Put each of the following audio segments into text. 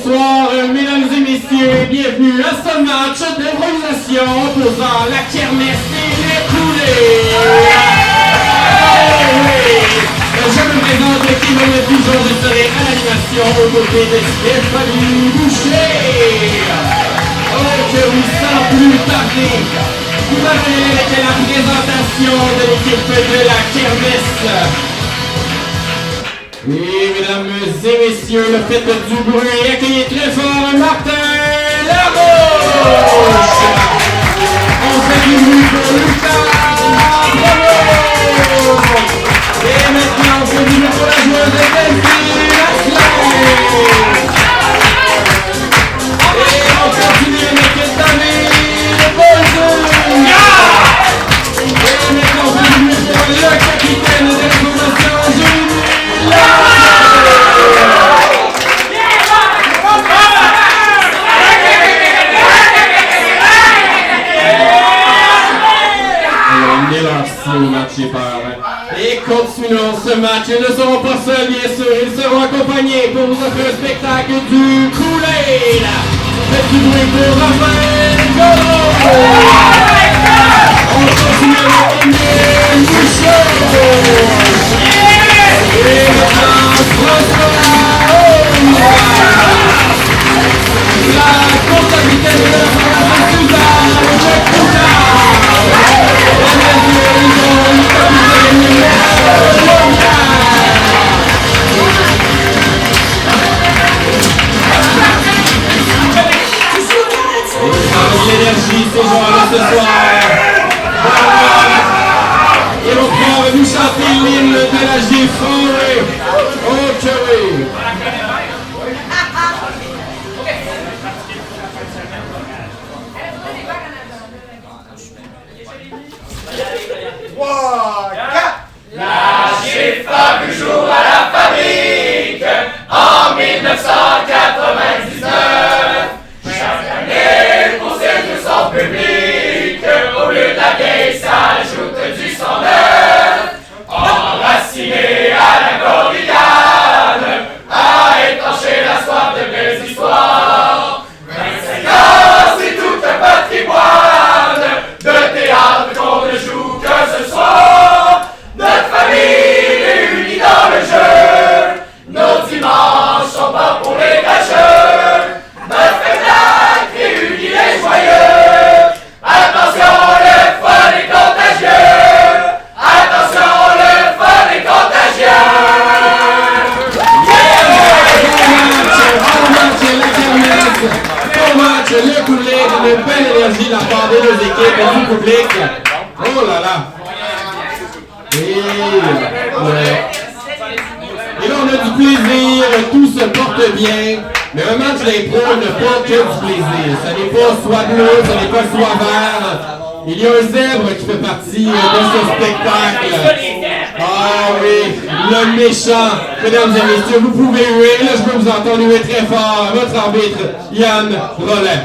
Bonsoir, mesdames et messieurs, bienvenue à ce match d'improvisation opposant la kermesse et les coulées. Je me présente l'équipe de toujours, je serai à l'animation aux côtés de Stéphanie Boucher. Oh, que oui, sans plus tarder, vous m'avez avec la présentation de l'équipe de la kermesse. Et mesdames et messieurs, le fait du bruit, accueillez très fort Martin Larouche! On fait du bruit pour Lucas! Bravo! Et maintenant, on fait du bruit pour la joueuse de Delphine Asselin! Et on continue avec David Bolzou! Et maintenant, on fait du bruit pour le capitaine de l'information Julie! Et continuons ce match, ils ne seront pas seuls bien sûr, ils seront accompagnés pour vous offrir un spectacle du Kool-Aid. Faites du bruit pour Raphaël Godot. On continue avec Emile Bouchot. Et maintenant François la comptabilité de la formation Suzanne Jacques. L'énergie, ces gens-là ce soir. Et on va nous chanter l'hymne de la G4. Oh, que oui. La G4 du jour à la fabrique en 1999. Chaque année pour séduire son public, au lieu de la vieille s'ajoute du sang neuf. Enraciné à la Gorillane, à étancher la soif de belles histoires. 25 ans, c'est tout un patrimoine de théâtre qu'on ne joue que ce soir. Notre famille réunie dans le jeu, nos dimanches sont pas pour les gâcheux. Notre spectacle réunit les joyeux. Attention, le fun est contagieux. Attention, le fun est contagieux. Bon match, le Kool-Aid, une belle énergie de la part des deux équipes et du public. Oh là là. Et là on a du plaisir, tout se porte bien, mais un match d'impro ne porte que du plaisir. Ça n'est pas soit bleu, ça n'est pas soit vert. Il y a un zèbre qui fait partie de ce spectacle. Ah oui, le méchant. Mesdames et messieurs, vous pouvez huer, là je peux vous entendre huer très fort. Votre arbitre, Yann Rollet.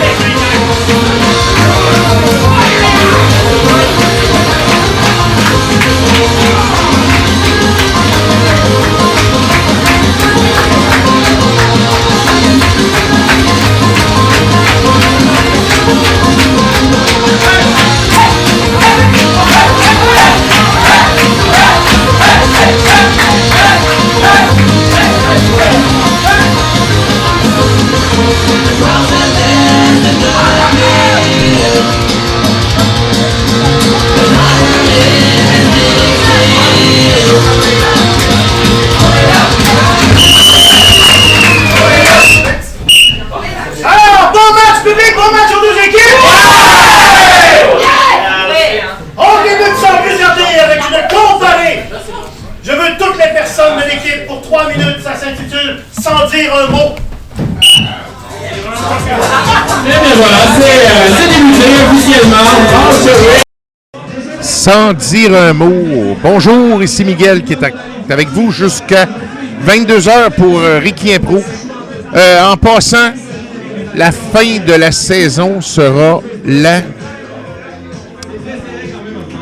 Hey! bien voilà, c'est débuté officiellement. Sans dire un mot. Bonjour, ici Miguel qui est avec vous jusqu'à 22h pour Ricky Impro. En passant, la fin de la saison sera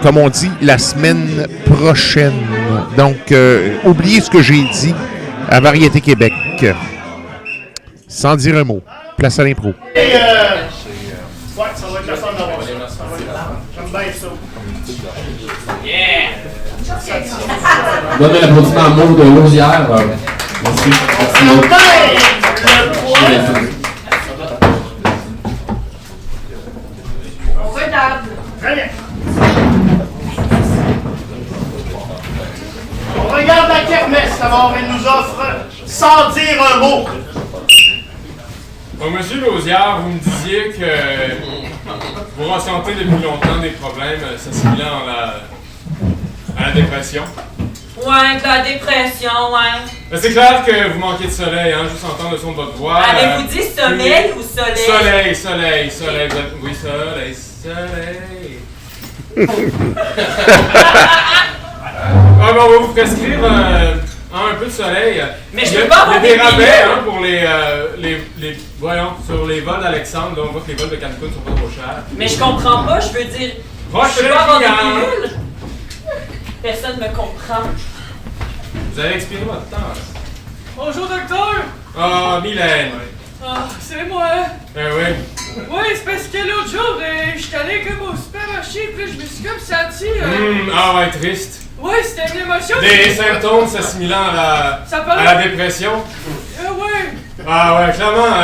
comme on dit, la semaine prochaine. Donc, oubliez ce que j'ai dit à Variété Québec. Sans dire un mot. Place à l'impro. Ouais, ça va être la fun d'avoir ça. J'aime bien ça. Donnez l'applaudissement à Maud de Lausière. Merci. Merci Maud. Très bien. On regarde la kermesse d'abord. Elle nous offre sans dire un mot. Bon, Monsieur Lausière, vous me disiez que vous ressentez depuis longtemps des problèmes s'assimilant à la dépression. Ouais, de la dépression, ouais. Ben, c'est clair que vous manquez de soleil, hein, juste entendre le son de votre voix. Avez-vous dit sommeil ou soleil? Soleil. Oui, soleil. Ah, ben, on va vous prescrire un peu de soleil. Mais je peux pas avoir Il y a des des rabais pilules. pour voyons, sur les vols d'Alexandre. Là, on voit que les vols de Cancun sont pas trop chers. Mais je comprends pas, je veux dire. Proche Je peux pas avoir des client. pilules. Personne me comprend. Vous avez expiré votre temps, là. Bonjour docteur! Ah, Mylène. Ah, c'est moi! Ben oui. Oui, c'est parce que l'autre jour, j'étais allé comme au supermarché, puis là, je me suis comme senti... Ah ouais, triste. Ouais, c'était une émotion! Des symptômes s'assimilant Ça à paraît... la dépression. Ouais! Ah ouais, clairement,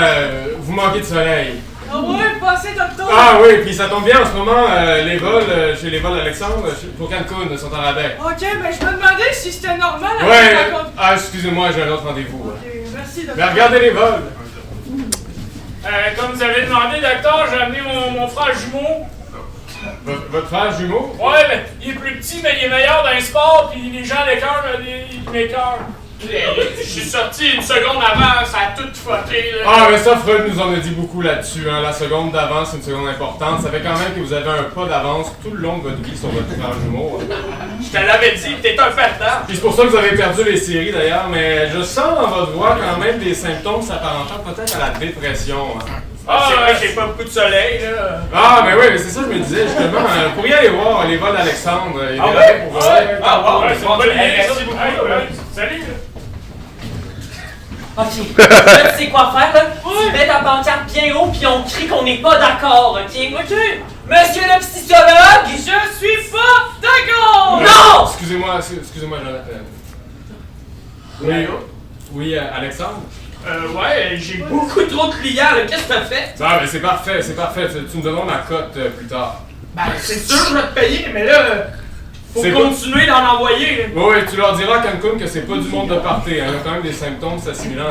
vous manquez de soleil. Ah ouais, passez docteur! Ah oui, puis ça tombe bien en ce moment, les vols, chez les vols d'Alexandre, pour Cancun, sont en rabais. Ok, mais je me demandais si c'était normal avec Ouais, la compte. ah excusez-moi, j'ai un autre rendez-vous. Ok, merci docteur. Mais regardez les vols. Comme vous avez demandé, docteur, j'ai amené mon frère jumeau. Votre frère jumeau? Ouais, mais il est plus petit, mais il est meilleur dans les sports, puis les gens l'écœurent, il m'écœure. Je suis sorti une seconde avant, ça a tout fucké, là. Ah, mais ça, Freud nous en a dit beaucoup là-dessus. Hein. La seconde d'avance, c'est une seconde importante. Ça fait quand même que vous avez un pas d'avance tout le long de votre vie sur votre frère jumeau. Je te l'avais dit, t'es un perdant. Puis c'est pour ça que vous avez perdu les séries d'ailleurs, mais je sens dans votre voix quand même des symptômes s'apparentant peut-être à la dépression. Hein. Ah, c'est vrai que j'ai pas beaucoup de soleil, là. Ah, mais oui, mais c'est ça que je me disais justement. Vous pourriez aller voir les vols d'Alexandre. Il y a des rabais pour eux. Ouais, c'est une bonne idée, merci beaucoup. Salut. Ok. Là, tu sais quoi faire, là? Tu mets ta pancarte bien haut, puis on crie qu'on n'est pas d'accord, ok? Ok, Monsieur le psychologue! je suis pas d'accord! Non! Excusez-moi, Jonathan. Oui, Alexandre? Ouais, j'ai beaucoup trop de clients, là. Qu'est-ce que t'as fait? Ah, mais c'est parfait. Tu me donneras ma cote plus tard. Ben, c'est sûr, je vais te payer, mais là, faut C'est continuer d'en envoyer, là. Oui, tu leur diras à Cancun que c'est pas du monde de party. Hein. Il y a quand même des symptômes s'assimilant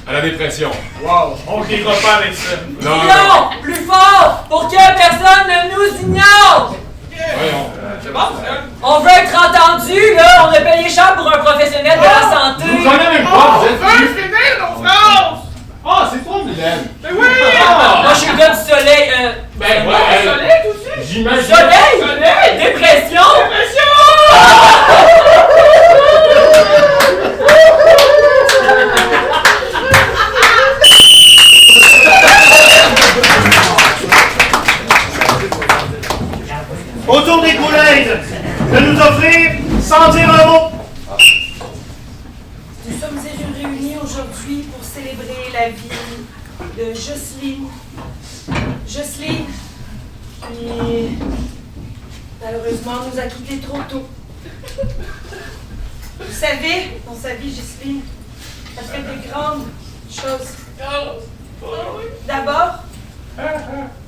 à la dépression. Wow, on rira pas avec ça. Non, Non! Plus fort! Pour que personne ne nous ignore! voyons. C'est bon, ça? On veut être entendu, là! On a payé cher pour un professionnel de la santé! Vous connaissez même pas, vous êtes Veux finir nos phrases! Ah, c'est toi, Mylène! Ben oui! Moi, je suis le gars du soleil, Ben Soleil, tout aussi? j'imagine. Soleil! Soleil! Dépression! Autour des coulées de nous offrir sans dire un mot. Nous sommes réunis aujourd'hui pour célébrer la vie de Jocelyne. Jocelyne, qui malheureusement nous a quittés trop tôt. Vous savez, dans sa vie, Jocelyne a fait de grandes choses. D'abord,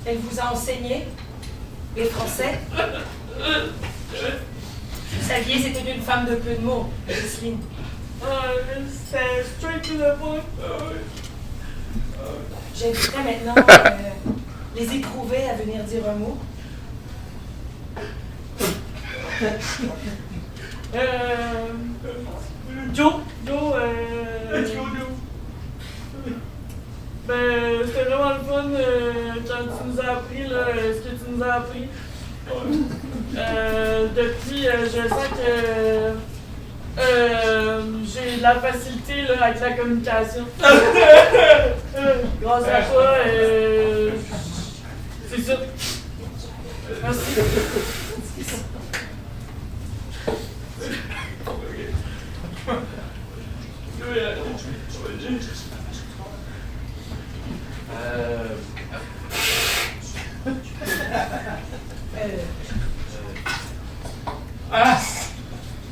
elle vous a enseigné les Français. Vous saviez, c'était une femme de peu de mots, Jocelyne. C'est straight to the point. J'inviterai maintenant les éprouvés à venir dire un mot. Joe, ben, c'était vraiment le fun quand tu nous as appris là, ce que tu nous as appris. Depuis, je sens que j'ai de la facilité là, avec la communication. Grâce à toi, c'est ça. Merci.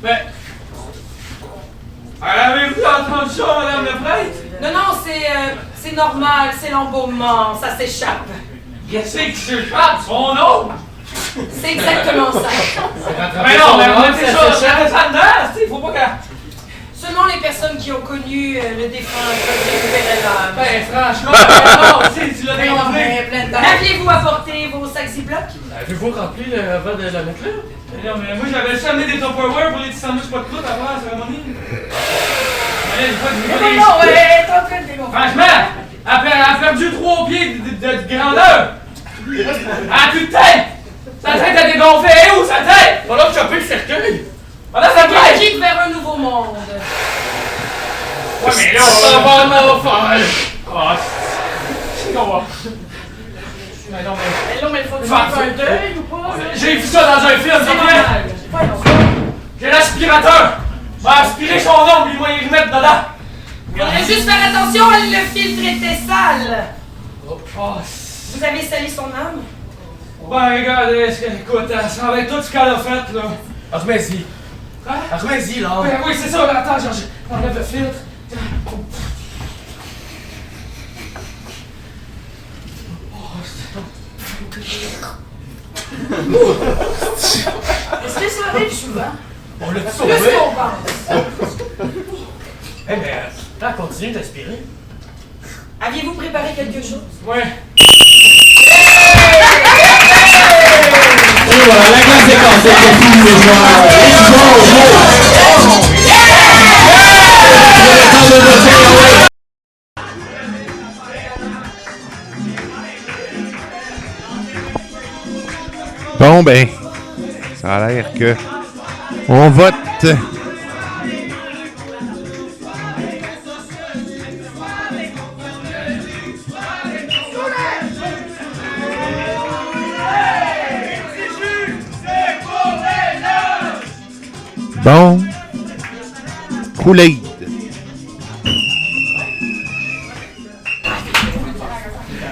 Ben... Avez-vous entendu ça, madame le prêtre? Non, c'est normal, c'est l'embaumement, ça s'échappe. Qu'est-ce qui s'échappe, son nom? C'est exactement ça. Mais non, mais on a déjà dedans, il faut pas que... Seulement les personnes qui ont connu le défunt peuvent récupérer l'âme. Ben, franchement, tu l'as démontré. Aviez-vous apporté vos sacs Ziploc? Avez-vous rempli le verre de la mettre là? Non, mais moi j'avais juste amené des Tupperware pour les petits sandwichs pas de croûte avant la cérémonie. Mais non, t'es en train de démontrer. Franchement, elle a perdu 3 pieds de grandeur. Elle a plus de tête. Sa tête a dégonflé. Elle est où sa tête? Voilà que choper le cercueil. Voilà sa tête. Quitte vers un nouveau monde. Ouais, mais là, on va en faire. Oh, c'est qu'on va. Mais non, mais il faut que tu fasses un deuil ou pas? J'ai vu ça dans un film, c'est bien. J'ai l'aspirateur. Va aspirer son ongle, il va y remettre dedans. Faudrait juste faire attention, le filtre était sale. Vous avez sali son âme? Ben, regarde, écoute, ça va être tout ce qu'elle a fait, là. Remets-y. Quoi? Remets-y, là. Ben oui, c'est ça, là, attends, j'enlève le filtre. Est-ce que ça arrive souvent? On l'a Plus sauvé. qu'on pense. Eh bien, là, continue d'aspirer. Aviez-vous préparé quelque chose? Ouais. Et voilà, la glace est cassée pour tous les joueurs. Let's go, Bon, ben, ça a l'air que on vote. Bon. Kool-Aid.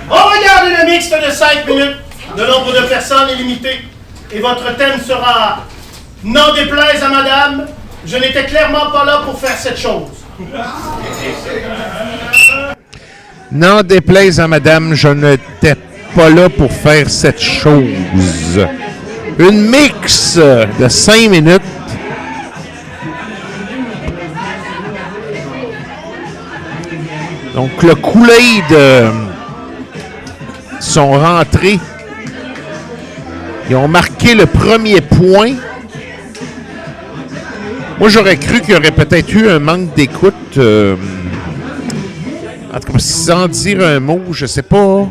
On regarde le mixte de 5 minutes. Le nombre de personnes est limité. Et votre thème sera « N'en déplaise à madame, je n'étais clairement pas là pour faire cette chose. » N'en déplaise à madame, je n'étais pas là pour faire cette chose. Une mix de 5 minutes. Donc, le Kool-Aid sont rentrés. Ils ont marqué le premier point. Moi, j'aurais cru qu'il y aurait peut-être eu un manque d'écoute. En tout cas, sans dire un mot, je ne sais pas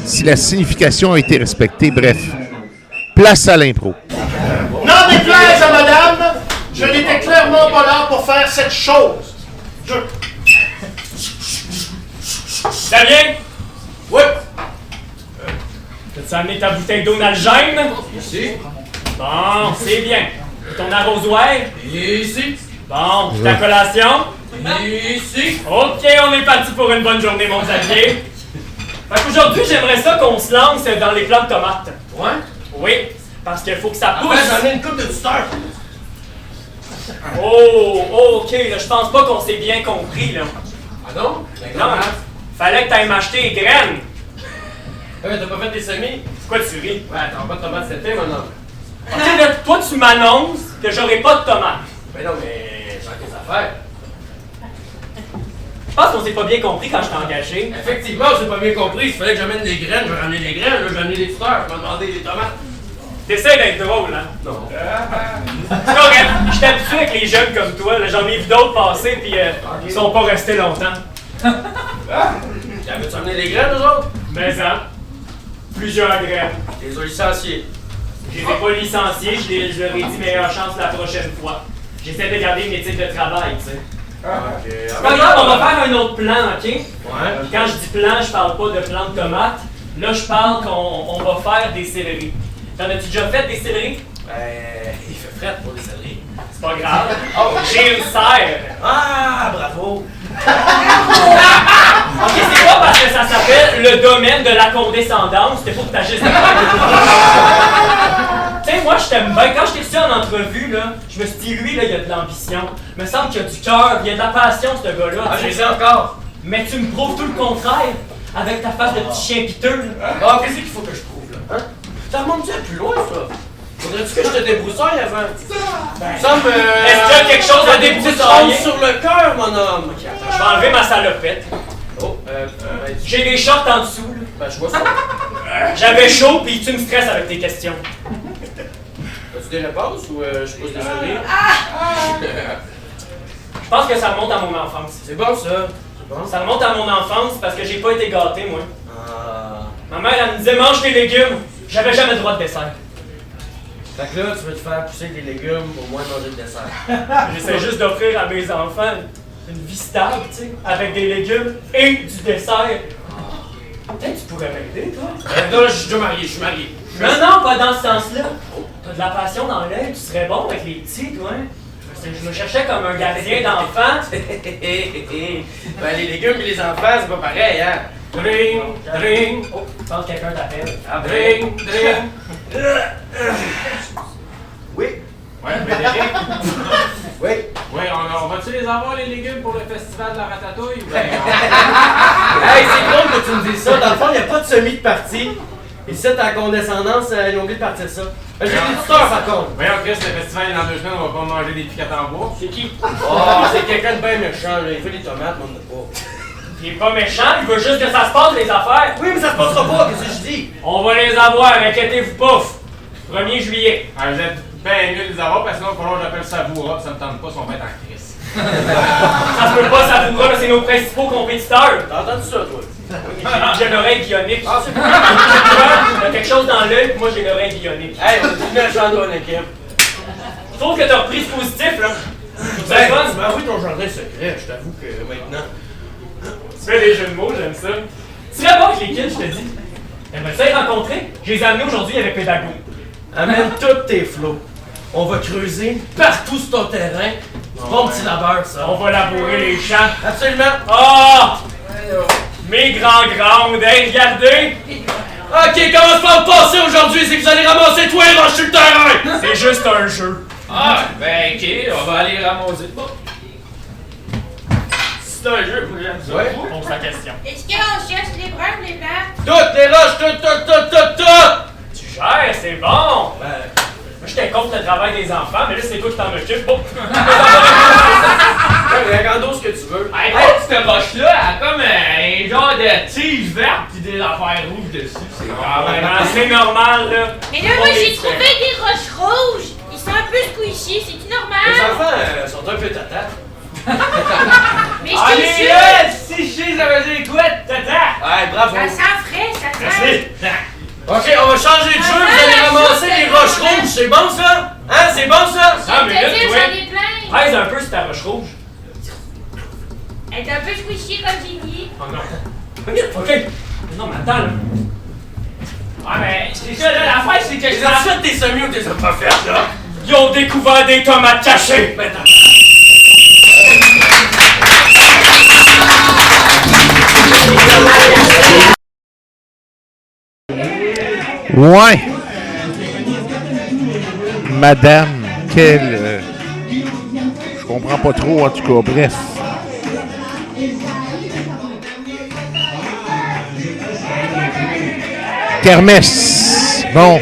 si la signification a été respectée. Bref, place à l'impro. N'en déplaise à madame, je n'étais clairement pas là pour faire cette chose. Damien? Oui? T'as-tu amené ta bouteille d'eau d'algène? Ici. Bon, c'est bien. Et ton arrosoir? Ici. Bon, puis ta collation? Ici. Ok, on est parti pour une bonne journée, mon Xavier. Fait qu'aujourd'hui, j'aimerais ça qu'on se lance dans les plants de tomates. Ouais? Oui, parce qu'il faut que ça pousse. J'en ai une coupe de tuteur. Oh, ok, là, je pense pas qu'on s'est bien compris, là. Ah non? Non, fallait que t'ailles m'acheter des graines. T'as pas fait des semis? C'est quoi tu ris? Ouais, t'as pas de tomates cet été, maintenant. Tu sais, là, toi, tu m'annonces que j'aurai pas de tomates. Ben non, mais j'ai tes affaires. Je pense qu'on s'est pas bien compris quand je t'ai engagé. Effectivement, j'ai pas bien compris. Il fallait que j'amène des graines, je vais ramener des graines, là, j'ai amené des tuteurs, je vais demander des tomates. T'essaies d'être drôle, hein? Non. C'est correct. Je suis habitué avec les jeunes comme toi. J'en ai vu d'autres passer, puis ils sont pas restés longtemps. T'avais-tu amené les graines, eux autres? Mais ça, plusieurs graines. Tu les as licenciés. Je les ai pas licenciés, je leur ai dit meilleure chance la prochaine fois. J'essaie de garder une éthique de travail, tu sais. Ok. C'est pas grave, on va faire un autre plan, ok? Ouais. Quand je dis plan, je parle pas de plan de tomates. Là, je parle qu'on va faire des céleris. T'en as-tu déjà fait des céleris? Il fait fret pour les céleris. C'est pas grave. Oh, j'ai une serre. Ah, bravo! Ok, c'est pas parce que ça s'appelle le domaine de la condescendance, c'était pour que t'agisses de Tu sais, moi, je t'aime bien. Quand je t'ai reçu en entrevue, là, je me suis dit, lui, là, il a de l'ambition. Il me semble qu'il a du cœur, il a de la passion, ce gars-là. Ah, je les ai encore! Mais tu me prouves tout le contraire, avec ta face de petit chien piteux. Ah, qu'est-ce qu'il faut que je prouve, là? Hein? Ça remonte-tu à plus loin, ça? Faudrait-tu que je te débroussaille avant? Il me semble. Est-ce qu'il y a quelque chose à des petites débroussailler? sur le cœur, mon homme! Ok, attends. Je vais enlever ma salopette. Oh, J'ai des shorts en dessous, là. ben, je vois ça. J'avais chaud, puis tu me stresses avec tes questions. As-tu des réponses ou je pose des sourires? Je pense que ça remonte à mon enfance. C'est bon, ça. C'est bon. Ça remonte à mon enfance parce que j'ai pas été gâté, moi. Ah. Ma mère, elle me disait, mange tes légumes. J'avais jamais le droit de dessert. Fait que là, tu veux te faire pousser des légumes pour moins manger de dessert. J'essaie juste d'offrir à mes enfants une vie stable, tu sais, avec des légumes et du dessert. Peut-être que tu pourrais m'aider, toi. Là, je suis déjà marié, je suis marié. Non, pas dans ce sens-là. T'as de la passion dans l'œil, tu serais bon avec les petits, toi. Je me cherchais comme un gardien d'enfants. Ben, les légumes et les enfants, c'est pas pareil, hein? Dring, dring. Oh, je pense que quelqu'un t'appelle. Ah, Dring, dring. Oui. Ouais, Frédéric? Oui. Oui, on va-tu les avoir, les légumes, pour le festival de la ratatouille? Ben, Hey, c'est drôle que tu me dises ça. Dans le fond, il n'y a pas de semi de parti. Ici, t'as la condescendance, ils ont oublié de partir ça. J'ai des tuteurs, par contre. voyons, Chris, le festival est dans 2 semaines, on va pas manger des piquettes en bois. C'est qui? Oh, c'est quelqu'un de bien méchant, là. Il fait des tomates, mais on n'en a pas. Il est pas méchant, il veut juste que ça se passe, les affaires. Oui, mais ça se passera pas, qu'est-ce que je dis? On va les avoir, inquiétez-vous pas. 1er juillet. Ah, vous êtes bien mieux de les avoir, parce que sinon, il va falloir que j'appelle Savoura, puis ça me tente pas, si on va être en crise. Ça se peut pas, ça vous là, c'est nos principaux compétiteurs. T'as entendu ça, toi? J'ai l'oreille bionique. Ah, c'est bon. T'as quelque chose dans l'œil, puis moi j'ai l'oreille bionique. Hey, on est venu à Jean-Don, l'équipe. Je trouve que t'as repris ce positif, là. C'est Ben, fun. tu m'as avoué ton jardin secret, je t'avoue que maintenant. Tu fais des jeux de mots, j'aime ça. Tu serais bon avec les kids, je te dis. T'aimerais ça les rencontrer? Je les ai amenés aujourd'hui avec Pédago. Amène tous tes flots. On va creuser partout sur ton terrain. C'est bon petit labeur, ça. On va labourer les champs. Absolument. Ah! Mes grandes, hein, regardez! Ok, comment se passe passer aujourd'hui? C'est que vous allez ramasser toi et roches sur le terrain! C'est juste un jeu. Ah, ben ok, on va aller ramasser de bas. C'est un jeu, faut que j'aime ça. Ouais. Pose la question. Est-ce qu'on cherche les bruns ou les blancs? Toutes les roches, toutes! Tu gères, c'est bon! Ben, Moi, j'étais contre le travail des enfants, mais là, c'est toi qui t'en occupes. Bon. regarde ce que tu veux. Hey, cette roche-là, elle a comme un genre de tige verte pis des affaires rouges dessus. C'est quand même C'est normal, là. Mais là, moi, j'ai trouvé des roches rouges. Ils sont un peu squishy, c'est-tu Les normal? enfants sont un peu tata. Mais je Allez t'ai là, si chier, ça veut dire quoi, tata? Ouais, bravo. Ça sent frais, ça sent. Ok, on va changer de jeu, vous allez ramasser les roches rouges, c'est bon ça? Hein, c'est bon ça? Ah, mais là, Je te dis, toi, j'en ai plein. pèse un peu sur ta roche rouge. Elle est un peu squishy comme j'ai dit. Oh non. Ok. Non, mais attends, là. Ah, mais c'est ça, là, l'affaire, c'est que je Les as fait tes semis ou t'es pas fait là? Ils ont découvert des tomates cachées. Ben, attends. Ouais. Madame, quelle... je comprends pas trop, en tout cas, bref. Kermesse. Bon.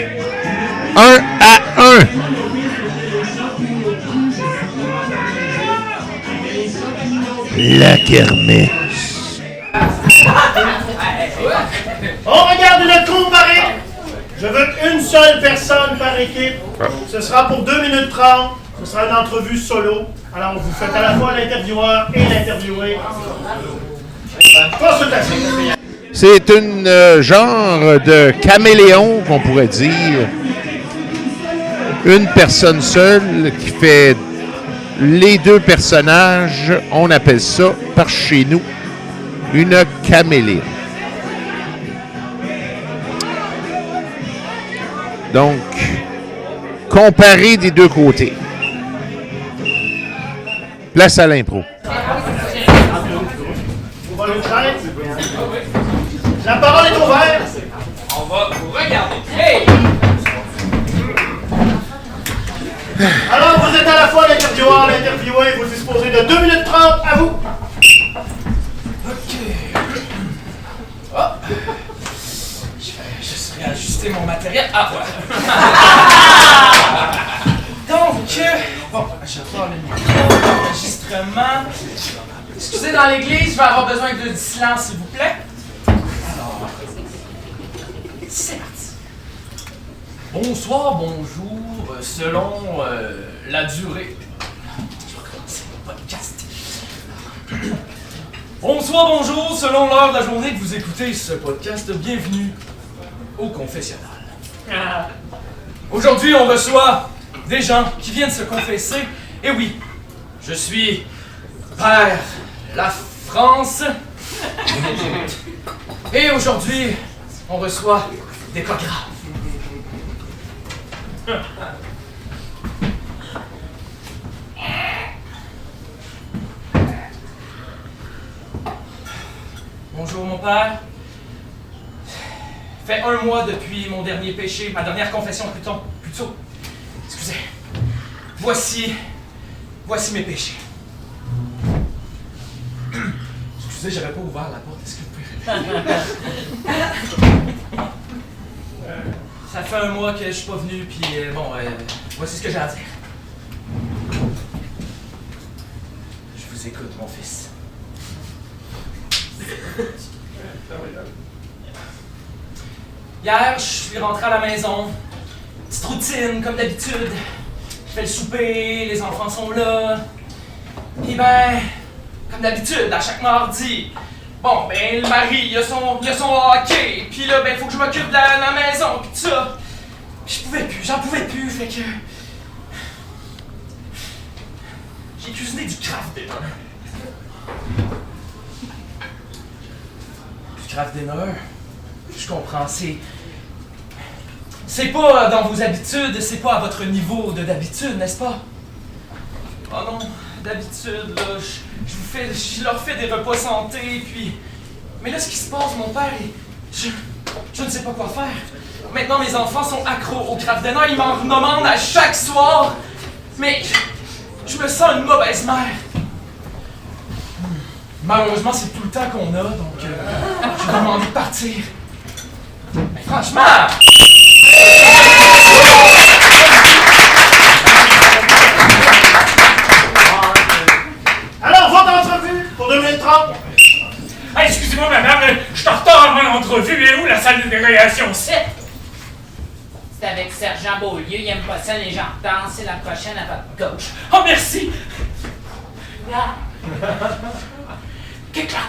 1-1. La kermesse. On regarde le comparé. Je veux une seule personne par équipe. Ce sera pour 2 minutes 30. Ce sera une entrevue solo. Alors, vous faites à la fois l'intervieweur et l'interviewé. Consultation. C'est une genre de caméléon, qu'on pourrait dire. Une personne seule qui fait les deux personnages. On appelle ça, par chez nous, une caméléon. Donc, comparé des deux côtés. Place à l'impro. La parole est ouverte. On va vous regarder. Hey! Alors, vous êtes à la fois l'intervieweur, l'interviewé, vous disposez de 2 minutes 30, à vous. OK. Oh. Je vais juste réajuster mon matériel. Ah, voilà. Donc, bon, je prends le micro, l'enregistrement. Excusez, dans l'église, je vais avoir besoin de du silence, s'il vous plaît. Alors, c'est parti. Bonsoir, bonjour, selon la durée. Je vais commencer mon podcast. Bonsoir, bonjour, selon l'heure de la journée que vous écoutez ce podcast, bienvenue au confessionnal. Aujourd'hui, on reçoit des gens qui viennent se confesser. Et oui, je suis père la France. Et aujourd'hui, on reçoit des cas graves. Bonjour mon père. Fait 1 mois depuis mon dernier péché, ma dernière confession plutôt. Excusez. Voici mes péchés. Excusez, j'avais pas ouvert la porte, est-ce que vous pouvez... Ça fait 1 mois que je suis pas venu, puis voici ce que j'ai à dire. Je vous écoute, mon fils. Hier, je suis rentré à la maison. Petite routine, comme d'habitude. Je fais le souper, les enfants sont là. Puis comme d'habitude, à chaque mardi, bon, le mari, il a son hockey. Puis là, faut que je m'occupe de la maison, puis tout ça. Puis j'en pouvais plus, fait que... J'ai cuisiné du Kraft Dinner. Du Kraft Dinner, je comprends, c'est pas dans vos habitudes, c'est pas à votre niveau d'habitude, n'est-ce pas? Oh non, d'habitude, là, je leur fais des repas santé, puis... Mais là, ce qui se passe, mon père, je ne sais pas quoi faire. Maintenant, mes enfants sont accros au Kraft Dinner, ils m'en demandent à chaque soir. Mais je me sens une mauvaise mère. Malheureusement, c'est tout le temps qu'on a, donc je vais demander de partir. Mais franchement... Alors, votre entrevue pour 2 minutes 30. Ah, excusez-moi, madame, je suis en retard à mon entrevue. Et où la salle de délégation 7? C'est avec Sergent Beaulieu, il aime pas ça, les gens dansent, c'est la prochaine à votre gauche. Oh, merci! Là. Clic-clac!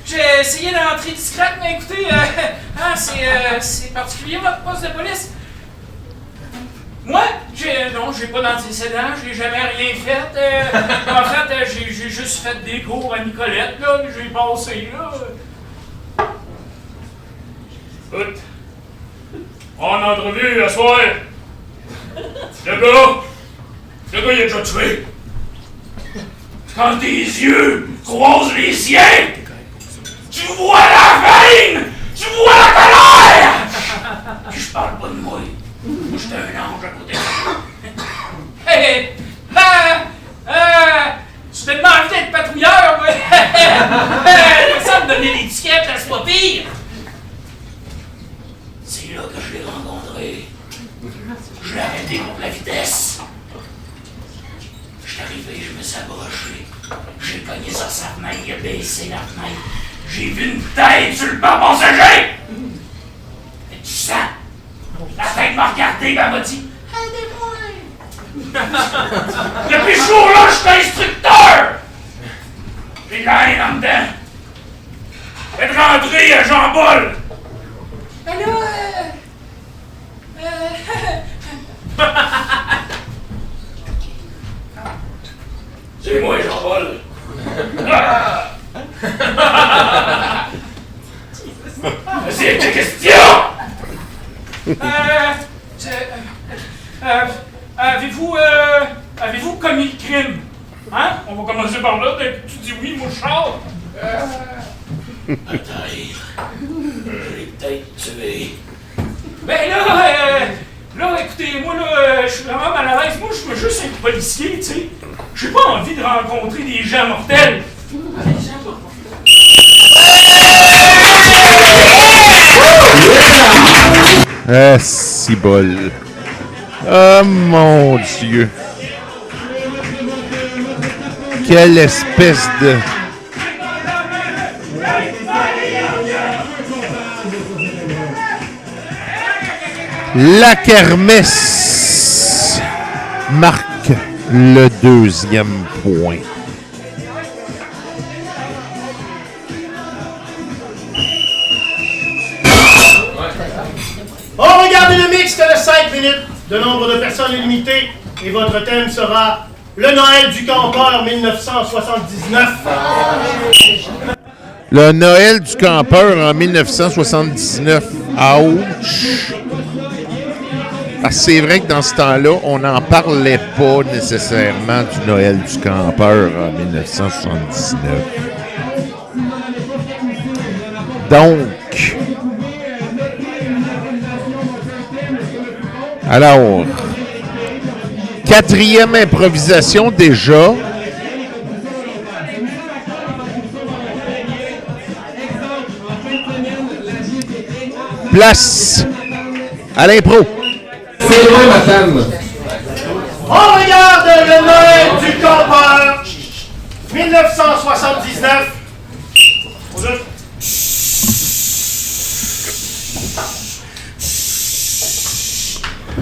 J'ai essayé de rentrer discrète, mais écoutez, c'est particulier votre poste de police. Moi, non, j'ai pas d'antécédent, j'ai jamais rien fait. En fait, j'ai juste fait des cours à Nicolette, là, j'ai passé, là. Écoute, en entrevue, à soir. Le gars, il a déjà tué. Quand tes yeux croisent les siens, tu vois la haine, tu vois la colère. Puis je parle pas de moi. Moi, j'étais un ange à côté de ça. Hey, je t'ai demandé d'être patrouilleur, moi. Ça me donner l'étiquette, là, c'est pas pire. C'est là que je l'ai rencontré. Je l'ai arrêté contre la vitesse. arrivé, je me suis abroché. J'ai pogné sur sa fenêtre, il a baissé la fenêtre. J'ai vu une tête sur le banc passager! Et tu sens? La tête m'a regardé, ben elle m'a dit aidez-moi! Depuis ce jour-là, je suis instructeur! J'ai de la haine en dedans. Faites rentrer Jean-Paul! Ben là, C'est moi, Jean-Paul! C'est tes questions! Avez-vous commis le crime? Hein? On va commencer par là, dès que tu dis oui, mouchard. Attends, j'ai peut-être tué. Ben là, écoutez, moi là, je suis vraiment mal à l'aise. Moi, je veux juste être policier, tu sais. J'ai pas envie de rencontrer des gens mortels. Ah, si bol. Oh mon Dieu. Quelle espèce de... La kermesse marque le deuxième point. On regarde le mixte de 5 minutes. Le nombre de personnes est limité et votre thème sera le Noël du campeur 1979. Le Noël du campeur en 1979. Ouch! Parce que c'est vrai que dans ce temps-là, on n'en parlait pas nécessairement du Noël du campeur en 1979. Donc, alors, quatrième improvisation déjà. Place à l'impro. C'est loin, madame. On regarde le Noël du campeur 1979.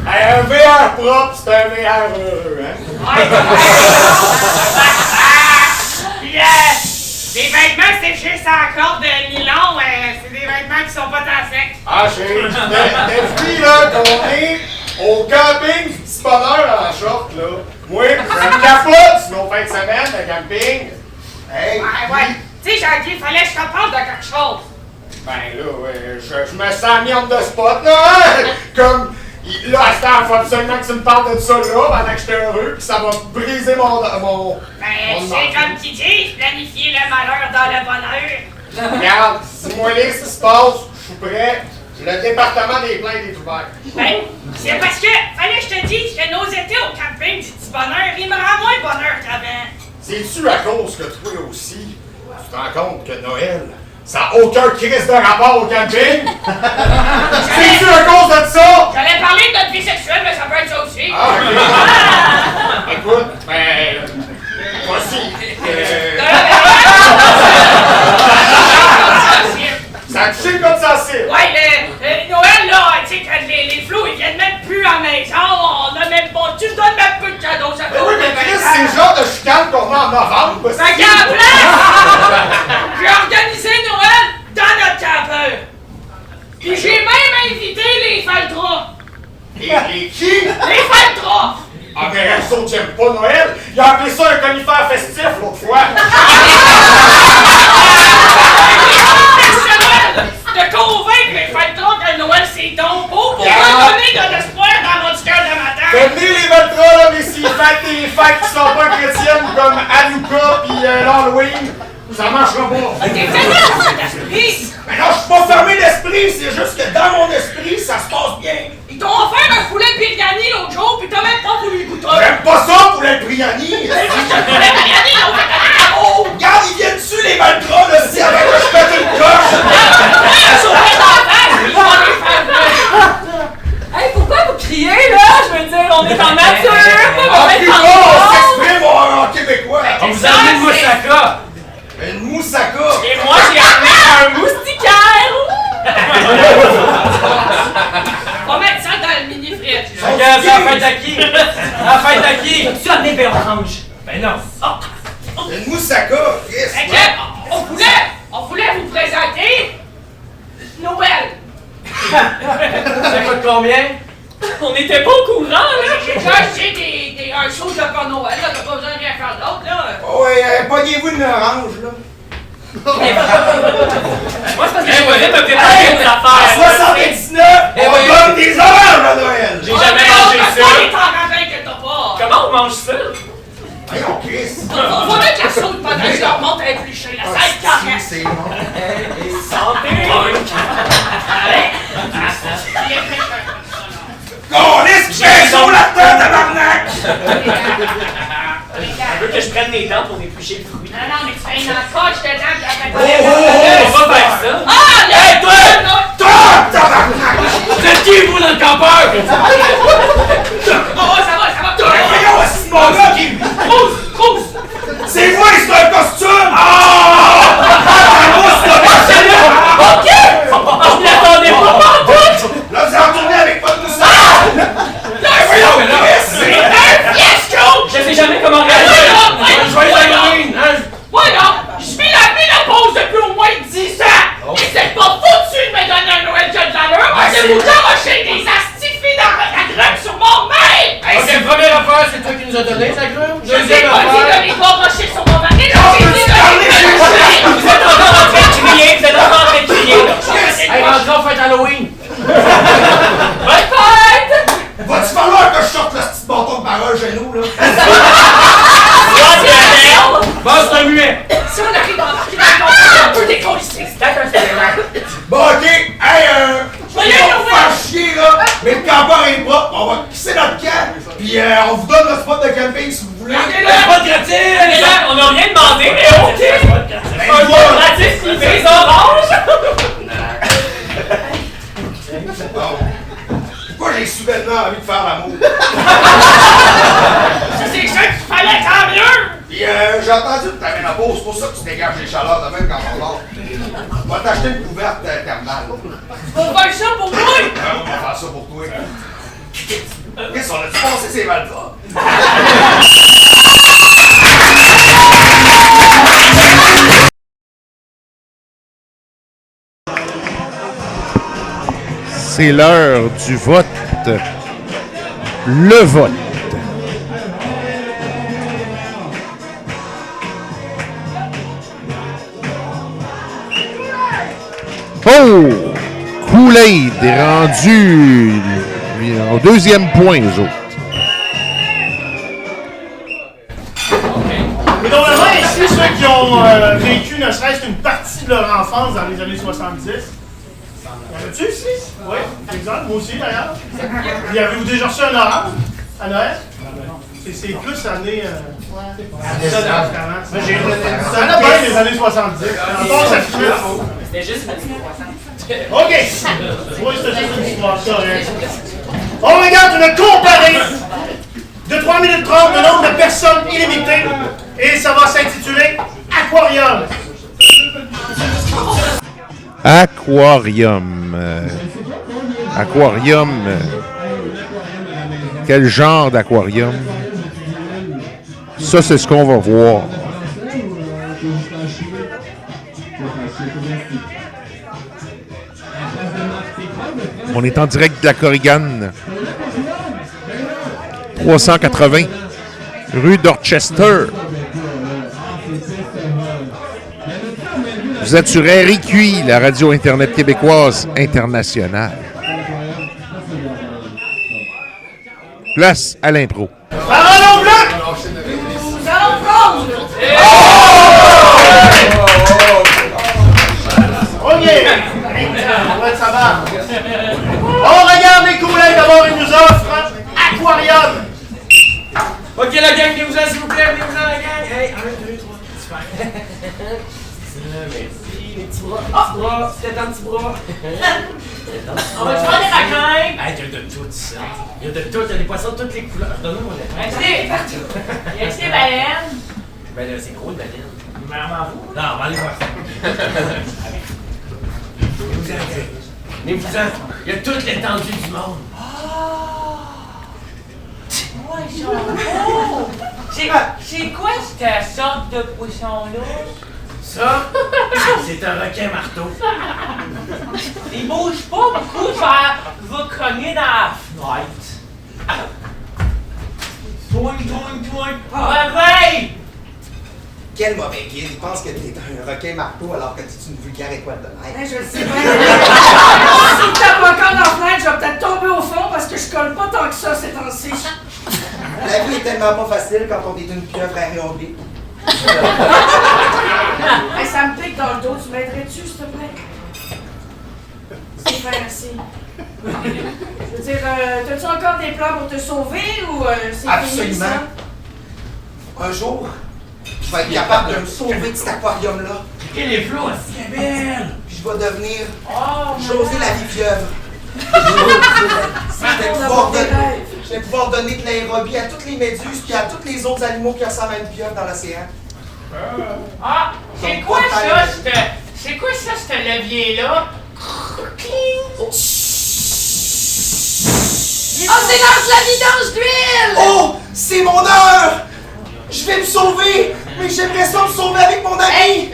Un VR propre, c'est un VR heureux, hein? Les vêtements séchés sur la corde de nylon, c'est des vêtements qui sont pas tant secs. Ah, chérie, depuis là qu'on est au camping du petit bonheur en short, là. Moi, je me capote sur nos fins de semaine de camping. Hey! Ouais. Tu sais, Jean-Guy, fallait que je te parle de quelque chose. Ben là, je me sens mis on the spot, là, hein? Comme, là, à ce temps, il faut absolument que tu me parles de ça, là, pendant que j'étais heureux, puis ça va briser mon Ben, tu sais, comme qui dit, planifier le malheur dans le bonheur. Regarde, dis-moi là ce qui se passe, je suis prêt. Le département des plaintes est ouvert. Ben, c'est parce que, fallait que je te dise que nos étés au camping du petit bonheur, il me rend moins bonheur qu'avant. C'est-tu à cause que toi aussi, tu te rends compte que Noël, ça n'a aucun crise de rapport au camping? C'est-tu à cause de ça? J'allais parler de notre vie sexuelle, mais ça peut être ça aussi. Ah, ok. Écoute, voici. Ça a touché le code sensible. Ouais, le Noël, là, tu sais, quand les flots, ils viennent même plus à la maison, on a même pas, tu te donnes même peu de cadeaux, ça fait. Oui, mais Chris, c'est le genre de chicane qu'on met en novembre. Ça camp place! J'ai organisé Noël dans notre campeur. Puis j'ai même invité les Faltras. Les qui? Les Faltras! Ah, mais elles autres, j'aime pas Noël. Ils ont appelé ça un conifère festif l'autre fois. De convaincre les Faltras que Noël c'est donc beau pour redonner de l'espoir dans notre cœur de matin. Venez les Faltras, là, mais s'ils fêtent des fêtes qui sont pas chrétiennes comme Hanouka pis l'Halloween, ça marchera pas. T'es fermé dans ton esprit! Mais non, je suis pas fermé d'esprit, c'est juste que dans mon esprit, ça se passe bien. Ils t'ont offert un poulet biryani l'autre jour pis t'as même pas voulu goûter. J'aime pas ça, poulet biryani. Poulet biryani, là, oh, regarde, ils viennent dessus les Faltras, là, si avec que je pète une coche. Hey, pourquoi vous criez, là? Je veux dire, on est en nature, Ah, puis on s'exprime, on Qui? As-tu amené le orange? Ben non. Une moussaka, Chris! On voulait vous présenter Noël. Ça coûte combien? On n'était pas au courant, là! J'ai déjà acheté un show de Père Noël, là, t'as pas besoin de rien faire d'autre, là. Oh, ouais, pognez-vous une orange, là. Moi, c'est parce que je voulais me préparer des affaires. 79, on donne des oranges à Noël! J'ai jamais mangé ça. Il est en ravin que t'as pas. Comment on mange ça? Voyons, Chris! Faut mettre la sauce pendant que je leur monte à éplucher, là, ça être carré. C'est bon. Santé! Câlisse, qui fait chaud là-dedans, tabarnak! Elle veut que je prenne mes dents pour éplucher le fruit. Non, mais tu fais une encoche dedans, puis On va faire ça. Ah, là! Hey, toi! Toi, tabarnak! Vous êtes qui, vous, dans le campeur? Oh, ça va! Voyons, c'est mon gars qui... Trousse! C'est moi, c'est un costume! Ah! OK! Je m'y attendais pas tout! Là, vous en retournez avec votre moussaka! Voyons, C'est un fiasco! Je sais jamais comment réagir! Joyeux Halloween! Voilà! Je suis la ménopause depuis au moins 10 ans! Et c'est pas foutu de me donner un Noël que de l'allure! C'est vous arracher des astifis dans la grume sur mon mail! Ok, première affaire, c'est toi qui nous as donné ta grume. Je t'ai Deuxième pas dit affaire. de les pas rocher sur mon mari! J'ai dit de les chercher! Vous êtes encore en train de crier! Vous êtes encore en train de crier, là! Hey, rentrons, fête Halloween. Bonne fête! Va-tu falloir que je sorte le petit bâton de parole chez nous, là? Bon, c'est un muet. Si on arrive à embarquer dans le monde, on peut décoller! Bon, ok, hey, on va faire chier, là, mais le campeur est propre, on va kisser notre camp, puis on vous donne le spot de camping si vous voulez. Pas de gratis! On n'a rien demandé, mais OK! Un voilà. pot gratis, il fait les oranges! Pourquoi j'ai soudainement envie de faire l'amour? C'est ça qu'il fallait, tant mieux! Puis j'ai entendu que t'avais la pause, c'est pour ça que tu dégages les chaleurs de même quand on dort. On va t'acheter une couverte thermale. Faut faire ça pour moi! On va faire ça pour toi. Qu'est-ce qu'on a-tu passé ces Valva? C'est l'heure du vote. Le vote. Oh! Kool-Aid est rendu au deuxième point, eux autres. Mais normalement, ici, ceux qui ont vécu ne serait-ce qu'une partie de leur enfance dans les années 70. Y en a-tu ici? Oui, exemple. Moi aussi, d'ailleurs. Y avez-vous déjà reçu un orange à Noël? C'est plus années... Ça en a bien les années 70. Encore ça fuite. C'était juste une petite croissance. OK! Oui, c'était juste une histoire, correct. On regarde une comparée de 3 minutes 30 de nombre de personnes illimitées et ça va s'intituler Aquarium. Aquarium. Aquarium. Quel genre d'aquarium? Ça, c'est ce qu'on va voir. On est en direct de la Corrigan. 380 rue Dorchester. Vous êtes sur RIQI, la radio Internet québécoise internationale. Place à l'impro. Parole au bloc! Nous allons prendre! OK! Ouais, ça va. On regarde les coulées d'abord, ils nous offrent Aquarium. OK, la gang, venez-vous-en, s'il vous plaît, venez-vous-en, la gang. Hey, 1, 2, 3, super. Merci, les petits bras. Oh, bras, c'était un petit bras. On va te faire des requins. Hey, il y a de tout, ça. Il y a de tout, il y a des poissons de toutes les couleurs. Donne-moi mon écran. Restez partout! Il y a des baleines! Ben là, c'est gros, une baleine. Maman, vous? Non, on va aller voir ça. Venez-vous-en. Il y a toute l'étendue du monde. Oh! C'est quoi cette sorte de poisson-là? Ça, c'est un requin marteau. Il bouge pas beaucoup, genre, va cogner dans la fenêtre. Toing, toing, toing. Réveille! Quel mauvais guide, il pense que t'es un requin marteau alors que t'es une vulgaire étoile de mer. Je le sais bien. Si tu tapes encore dans la fenêtre, je vais peut-être tomber au fond parce que je colle pas tant que ça ces temps-ci. La vie est tellement pas facile quand on est une pieuvre à réombler. Hey, ça me pique dans le dos, tu m'aiderais-tu, s'il te plaît? C'est bien, merci. Je veux dire, t'as-tu encore des plans pour te sauver ou c'est fini ça? Absolument. Un jour, je vais être capable de me sauver de cet aquarium-là. Et les flots, c'est belle! Puis je vais devenir Oh, José la vie pieuvre. Je vais pouvoir donner de l'aérobie à toutes les méduses puis à tous les autres animaux qui ressemblent à une pieuvre dans l'océan. Ah! C'est quoi ça, c'est quoi ça, ce levier-là? Oh, c'est l'heure de la vidange d'huile! Oh! C'est mon heure! Je vais me sauver! Mais j'aimerais ça me sauver avec mon ami! Hey,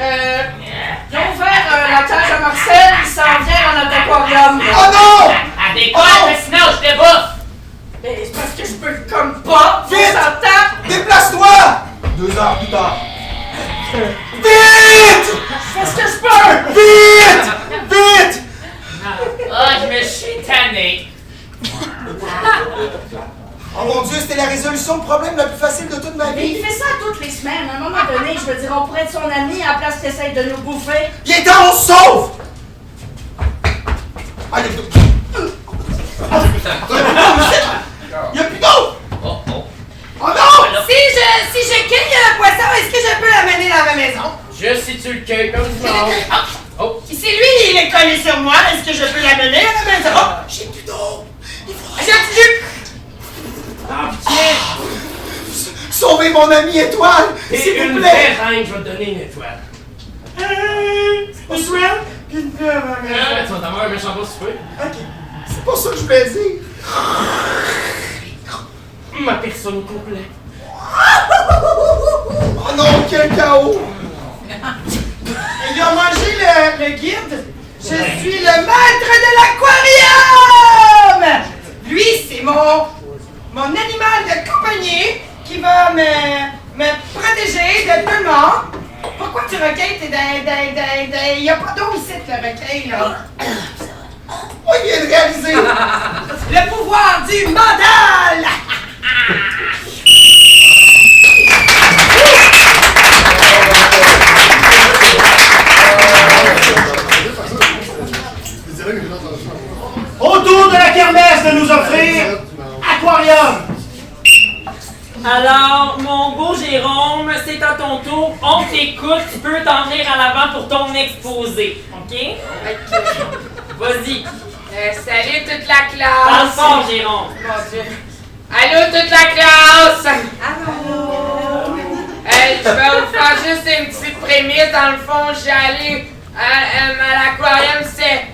ils ont ouvert la cage à Marcel, il s'en vient dans notre aquarium. Oh non! À des quoi, sinon je te bouffe! Mais c'est parce que je peux comme pas! Vite! On s'entend? Déplace-toi! 2 heures plus tard. Vite! Fais ce que je peux! Vite! Vite! Ah, je me suis tanné. Oh mon Dieu, c'était la résolution de problème la plus facile de toute ma Mais vie. il fait ça toutes les semaines. À un moment donné, je veux dire, on pourrait être son ami à la place qu'il essaye de nous bouffer. Il est temps, on se sauve! Ah, il y a plus d'eau! Il y a plus d'eau! Oh, oh. Oh non! Si je kill le poisson, est-ce que je peux l'amener dans ma maison? Juste si tu le cueilles comme ça. Oh. Si c'est lui, il est collé sur moi, est-ce que je peux l'amener à la maison? Oh, j'ai plus d'eau! J'ai plus! Ah, tiens! Sauvez mon ami étoile! S'il vous Une plaît! vraie reine, je vais te donner une étoile. Une souhait? Une pieuvre, Tu vas t'avoir un méchant boss souper. Ok. C'est pas ça que je voulais dire. Ma personne complète. Oh non, quel chaos! Il a mangé le guide. Je suis le maître de l'aquarium! Lui, c'est mon animal de compagnie qui va me protéger de tout le monde. Pourquoi tu recueilles tes il n'y a pas d'eau ici, le recueil, là. Oh, il vient de réaliser le pouvoir du mandal! Autour de la kermesse de nous offrir aquarium. Alors, mon beau Jérôme, c'est à ton tour. On t'écoute. Tu peux t'en venir à l'avant pour ton exposé. OK? Vas-y. Salut toute la Dans le classe! fond, Jérôme. Mon Dieu. Allô toute la classe! Allô? Je vais vous faire juste une petite prémisse. Dans le fond, j'ai allé à l'aquarium, c'était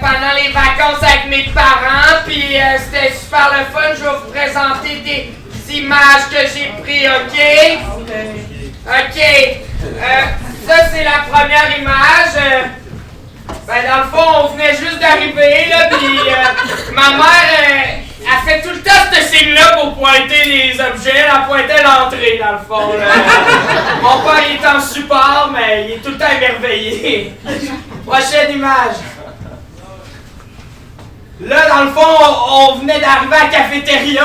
pendant les vacances avec mes parents, puis c'était super le fun. Je vais vous présenter des images que j'ai prises, OK? OK. Ça, c'est la première image. Ben, dans le fond, on venait juste d'arriver, là, puis ma mère, elle fait tout le temps ce signe-là pour pointer les objets. Elle pointait l'entrée, dans le fond, là. Mon père, il est en support, mais il est tout le temps émerveillé. Prochaine image. Là, dans le fond, on venait d'arriver à la cafétéria.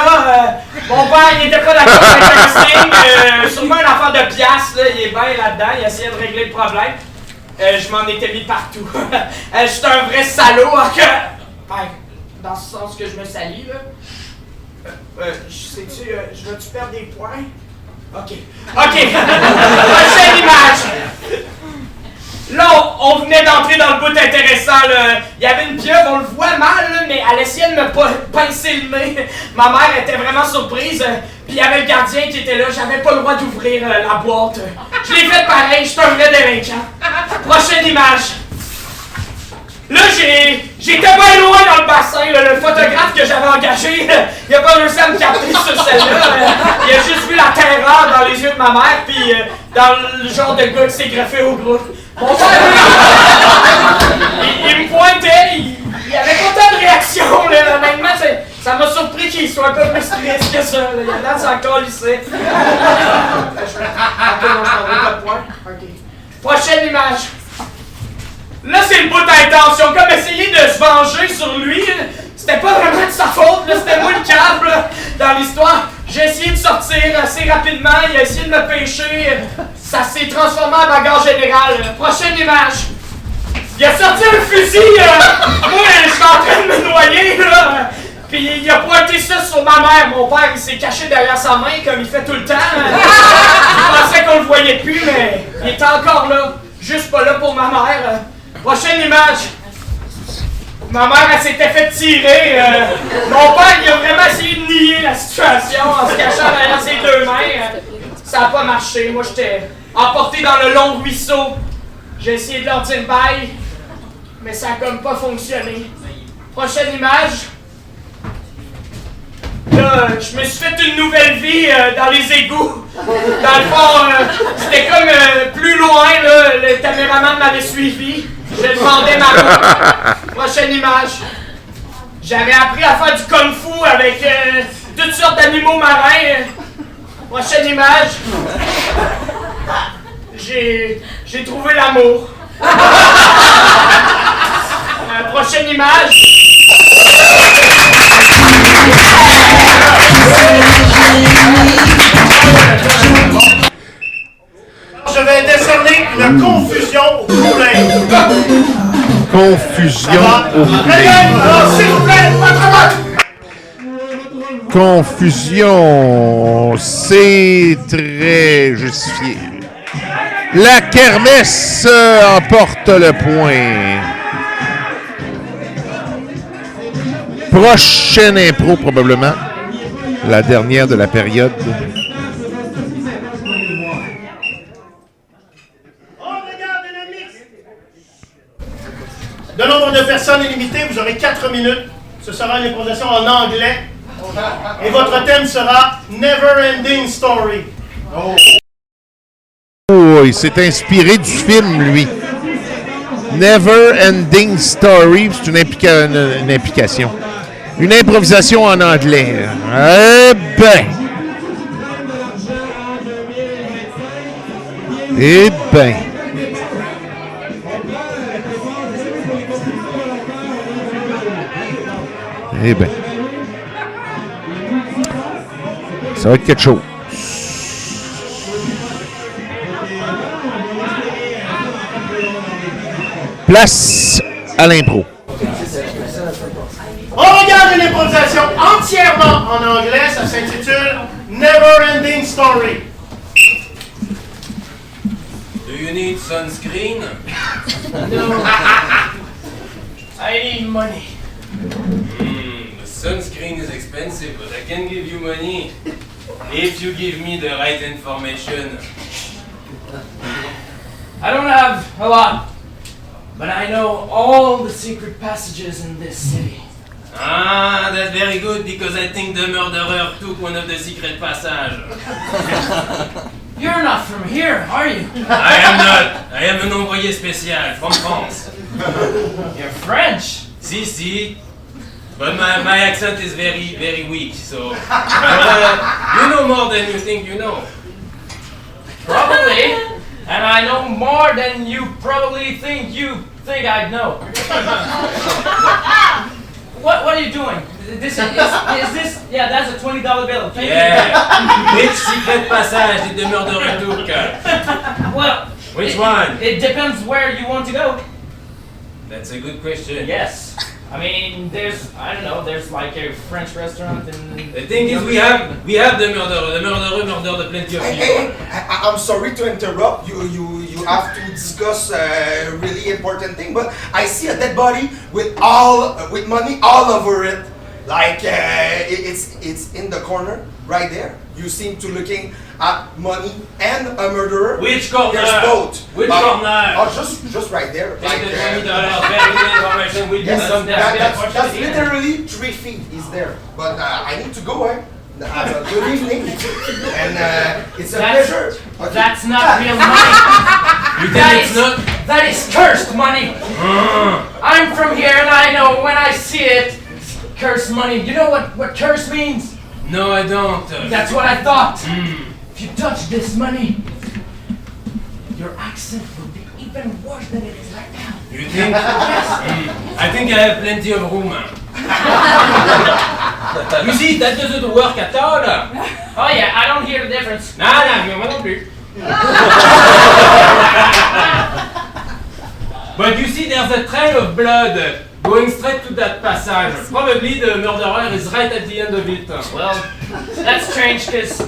Mon père, il était pas d'accord avec un signe. Sûrement une affaire de piastres, là. Il est bien là-dedans. Il essayait de régler le problème. Je m'en étais mis partout. J'étais un vrai salaud. Dans ce sens que je me salis, là. Sais-tu, je vais-tu perdre des points? OK. Prochaine image. Là, on venait d'entrer dans le bout intéressant, là. Il y avait une pieuvre, on le voit mal, là, mais elle essayait de me pincer le nez. Ma mère était vraiment surprise. Puis il y avait le gardien qui était là. J'avais pas le droit d'ouvrir la boîte. Je l'ai fait pareil, j'étais un vrai délinquant. Prochaine image. Là, j'étais bien loin dans le bassin. Là, le photographe que j'avais engagé, il a pas réussi à me capter sur celle-là. Il a juste vu la terreur dans les yeux de ma mère, puis dans le genre de gars qui s'est greffé au groupe. Mon père, il me pointait, il avait pas tant de réactions. Là, honnêtement, ça m'a surpris qu'il soit un peu plus triste que ça. Là. Il a l'air de s'en colisser. Ok, non, je prendrai pas de point. Ok. Prochaine image. Là, c'est le bout d'intention. Comme essayer de se venger sur lui. C'était pas vraiment de sa faute. C'était moi le câble dans l'histoire. J'ai essayé de sortir assez rapidement. Il a essayé de me pêcher. Ça s'est transformé en bagarre générale. Prochaine image. Il a sorti un fusil. Moi, je suis en train de me noyer. Là. Puis il a pointé ça sur ma mère. Mon père, il s'est caché derrière sa main comme il fait tout le temps. Je pensais qu'on le voyait plus, mais il était encore là. Juste pas là pour ma mère. Prochaine image. Ma mère, elle s'était fait tirer. Mon père, il a vraiment essayé de nier la situation en se cachant derrière ses deux mains. Ça n'a pas marché. Moi, j'étais emporté dans le long ruisseau. J'ai essayé de leur dire bye, mais ça n'a comme pas fonctionné. Prochaine image. Là, je me suis fait une nouvelle vie dans les égouts. Dans le fond, c'était comme plus loin, là, le caméraman m'avait suivi. J'ai demandé ma route. Prochaine image. J'avais appris à faire du kung-fu avec toutes sortes d'animaux marins. Prochaine image. J'ai trouvé l'amour. Prochaine image. Je vais décerner une confusion au poulet. Confusion au poulet. Alors, s'il vous plaît, votre vote. Confusion, c'est très justifié. La kermesse emporte le point. Prochaine impro, probablement. La dernière de la période. Le nombre de personnes est limité. Vous aurez 4 minutes. Ce sera une improvisation en anglais. Et votre thème sera Never Ending Story. Oh, il s'est inspiré du film, lui. Never Ending Story, c'est une implication. Une improvisation en anglais. Eh ben. Eh ben. Eh ben. Ça va être quelque chose. Place à l'impro. On regarde une improvisation entièrement en anglais. Ça s'intitule Never Ending Story. Do you need sunscreen? No. I need money. The sunscreen is expensive, but I can give you money if you give me the right information. I don't have a lot, but I know all the secret passages in this city. Ah, that's very good, because I think the murderer took one of the secret passages. You're not from here, are you? I am not. I am an envoyé spécial from France. You're French? Si. But my accent is very, very weak, so... you know more than you think you know. Probably. And I know more than you probably think I'd know. What are you doing? Is this? Yeah, that's a $20 bill. Thank you. Which secret passage did the murderer took? Well, which one? It depends where you want to go. That's a good question. Yes. I mean, there's like a French restaurant and... The thing is, we have the murderer. The murderer murdered plenty of people. I'm sorry to interrupt. You have to discuss a really important thing, but I see a dead body with money all over it. Like it's in the corner right there. You seem to looking have money and a murderer. Which corner? There's both. Which corner? Oh, just right there. Take the $20. Very good information. Will be some That's literally 3 feet is there. But I need to go, eh? Have a good evening. And it's a pleasure. Okay. That's not real money. That is cursed money. I'm from here and I know when I see it, it's cursed money. You know what curse means? No, I don't. That's what I thought. If you touch this money, your accent will be even worse than it is right now. You think? Yes. I think I have plenty of room. You see, that doesn't work at all. Oh yeah, I don't hear the difference. Nah, moi non plus. But you see, there's a trail of blood going straight to that passage. Probably the murderer is right at the end of it. Well, that's strange because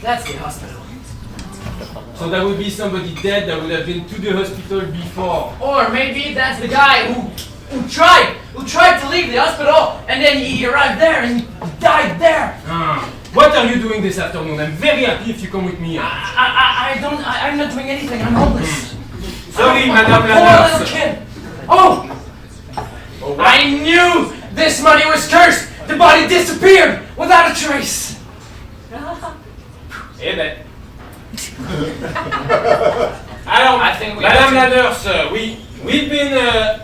that's the hospital. So there would be somebody dead that would have been to the hospital before. Or maybe that's the guy who tried to leave the hospital and then he arrived there and he died there. What are you doing this afternoon? I'm very happy if you come with me. I'm not doing anything. I'm homeless. Sorry, Madame la Poor nurse. little kid. Oh! I knew this money was cursed. The body disappeared without a trace. Eh ben. Alors, I think we Madame la have nurse, we've been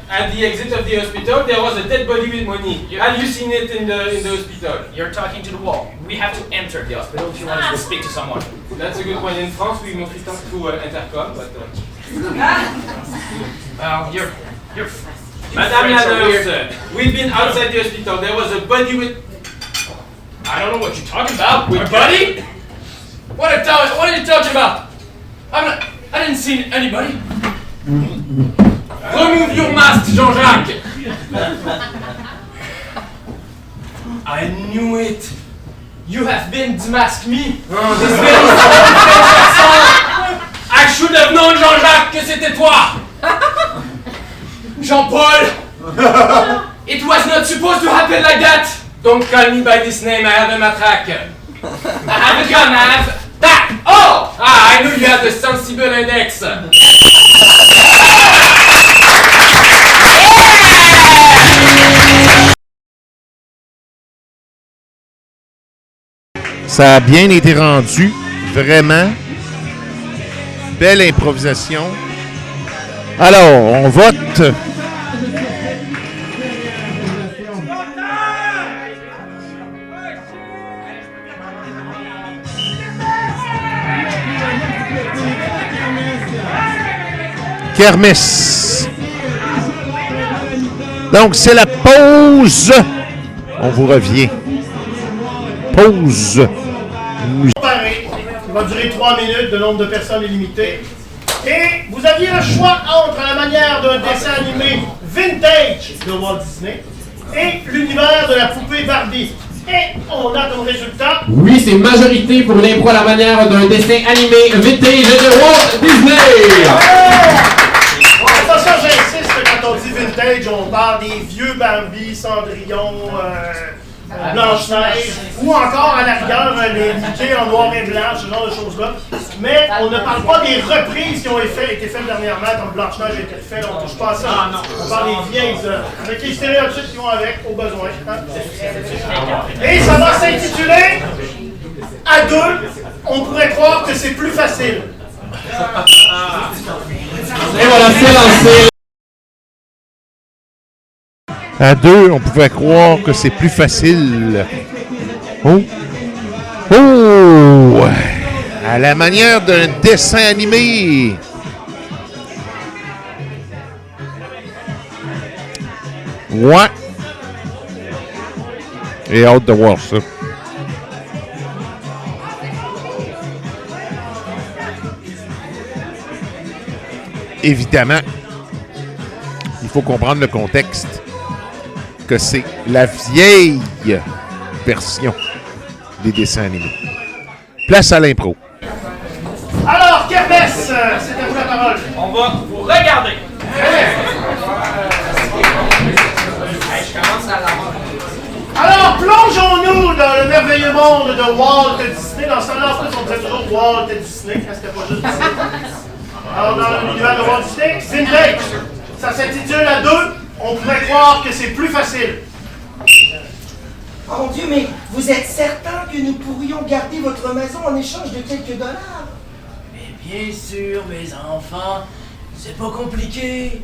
at the exit of the hospital. There was a dead body with money. Have you seen it in the hospital? You're talking to the wall. We have to enter the hospital if you want to speak to someone. That's a good point. In France, we mostly talk through intercom, but. Well, you're Madame la French are nurse, weird. we've been outside the hospital. There was a body with. I don't know what you're talking about. With buddy? What are you talking about? I didn't see anybody. Remove your mask, Jean-Jacques. I knew it. You have been demasked me. This very I should have known, Jean-Jacques, que c'était toi. Jean-Paul. It was not supposed to happen like that. Don't call me by this name. I have a matraque. I have a gun. I have that. Oh! I knew you had a sensible index. Ça a bien été rendu, vraiment. Belle improvisation. Alors, on vote. Kermesse. Donc, c'est la pause. On vous revient. Pause. Pareil, il va durer 3 minutes, le nombre de personnes est limité. Et vous aviez le choix entre la manière d'un dessin animé vintage de Walt Disney et l'univers de la poupée Barbie. Et on a comme résultat... Oui, c'est majorité pour l'impro à la manière d'un dessin animé vintage de Walt Disney. Bon, attention, j'insiste, quand on dit vintage, on parle des vieux Barbie, Cendrillon, Blanche-Neige, ou encore à l'arrière, les Mickey en noir et blanc, ce genre de choses-là. Mais on ne parle pas des reprises qui ont été faites dernièrement, comme Blanche-Neige a été faite, on ne touche pas à ça. On parle des vieilles œuvres, avec les stéréotypes qui vont avec, au besoin. Hein? Et ça va s'intituler À deux, on pourrait croire que c'est plus facile. Et voilà, c'est lancé. À deux, on pouvait croire que c'est plus facile. Oh! Oh! À la manière d'un dessin animé. Ouais. Et hâte de voir ça. Évidemment, il faut comprendre le contexte. Que c'est la vieille version des dessins animés. Place à l'impro. Alors, Kermesse, c'est à vous la parole. On va vous regarder. Je commence à la Alors, plongeons-nous dans le merveilleux monde de Walt Disney. Dans ce temps-là, en plus, on disait toujours Walt Disney, quand c'était pas juste Disney. Alors, dans l'univers de Walt Disney, Vintage, ça s'intitule à 2. On pourrait croire que c'est plus facile. Oh mon Dieu, mais vous êtes certain que nous pourrions garder votre maison en échange de quelques dollars? Mais bien sûr, mes enfants, c'est pas compliqué.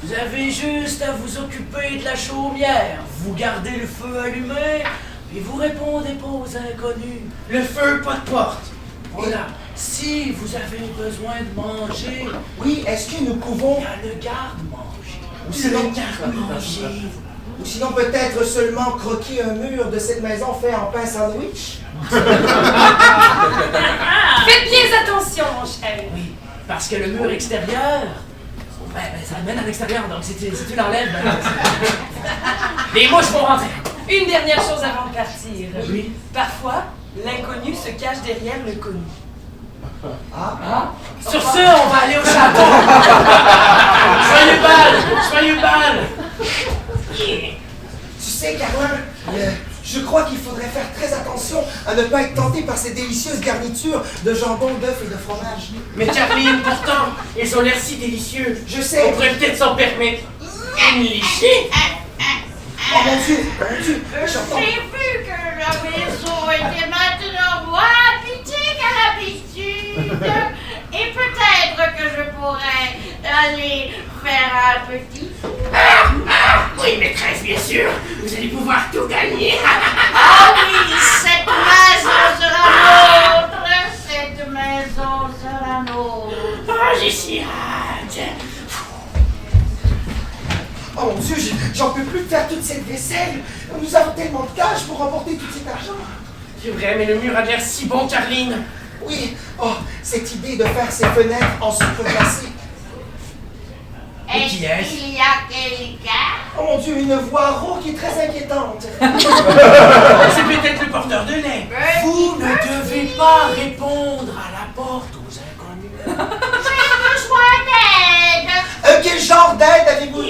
Vous avez juste à vous occuper de la chaumière. Vous gardez le feu allumé, et vous répondez pas aux inconnus. Le feu, pas de porte. Voilà. Si vous avez besoin de manger... Oui, est-ce que nous pouvons... Il y a le garde-manger. Ou sinon, Le garde-manger. Ou sinon peut-être seulement croquer un mur de cette maison fait en pain sandwich? Faites bien attention, mon cher. Oui, parce que le mur extérieur... ça mène à l'extérieur, donc si tu l'enlèves... les mouches vont rentrer. Une dernière chose avant de partir. Oui. Parfois, l'inconnu se cache derrière le connu. Sur ce, on va aller au château. Joyeux bal. Tu sais, Carlin, je crois qu'il faudrait faire très attention à ne pas être tenté par ces délicieuses garnitures de jambon, d'œufs et de fromage. Mais Caroline, pourtant, ils ont l'air si délicieux. Je sais. On pourrait peut-être s'en permettre une lichée. Oh mon Dieu, j'entends. J'ai vu que la maison était maintenant moins petite qu'à l'habitude. Et peut-être que je pourrais aller faire un petit... Oui, maîtresse, bien sûr. Vous allez pouvoir tout gagner. Ah oui, cette maison sera nôtre. Cette maison sera nôtre. Oh, j'ai si hâte. Oh mon Dieu, j'en peux plus de faire toute cette vaisselle. Nous avons tellement de cash pour remporter tout cet argent. C'est vrai, mais le mur a l'air si bon, Caroline. Oui, oh, cette idée de faire ces fenêtres en sucre glacé. Et qui est-ce? Il y a quelqu'un? Oh mon Dieu, une voix rauque et très inquiétante. C'est peut-être le porteur de lait. Vous ne devez pas répondre à la porte aux inconnus. J'ai besoin d'aide. Quel genre d'aide avez-vous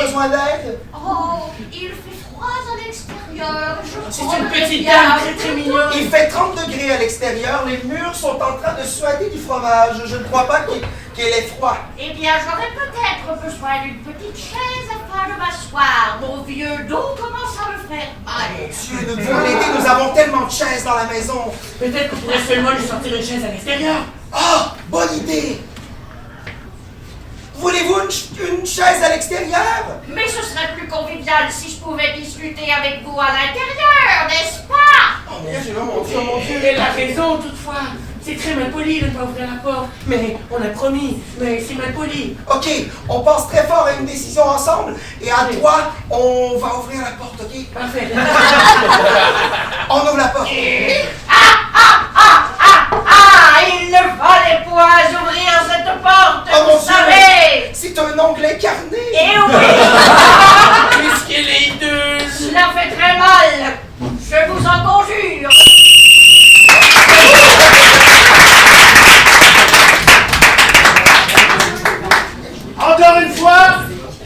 besoin d'aide? Oh, il fait froid à l'extérieur. C'est une petite dame très très mignonne. Il fait 30 degrés à l'extérieur, les murs sont en train de suader du fromage. Je ne crois pas qu'il ait froid. Eh bien, j'aurais peut-être besoin d'une petite chaise afin de m'asseoir. Mon vieux dos commence à me faire mal. Monsieur, nous devons l'aider, nous avons tellement de chaises dans la maison. Peut-être qu'on pourrait seulement lui sortir une chaise à l'extérieur. Oh, bonne idée. Voulez-vous une chaise à l'extérieur? Mais ce serait plus convivial si je pouvais discuter avec vous à l'intérieur, n'est-ce pas? Oh mon Dieu, mon Dieu, mon Dieu. Elle a raison, toutefois. C'est très mal poli de ne pas ouvrir la porte. Mais on a promis, mais c'est mal poli. Ok, on pense très fort à une décision ensemble et à toi, on va ouvrir la porte, ok? Parfait. On ouvre la porte. Il ne fallait point ouvrir cette porte, Oh mon vous savez! C'est un onglet carné. Eh oui! Puisqu'elle est hideuse. Cela fait très mal! Je vous en conjure! Encore une fois,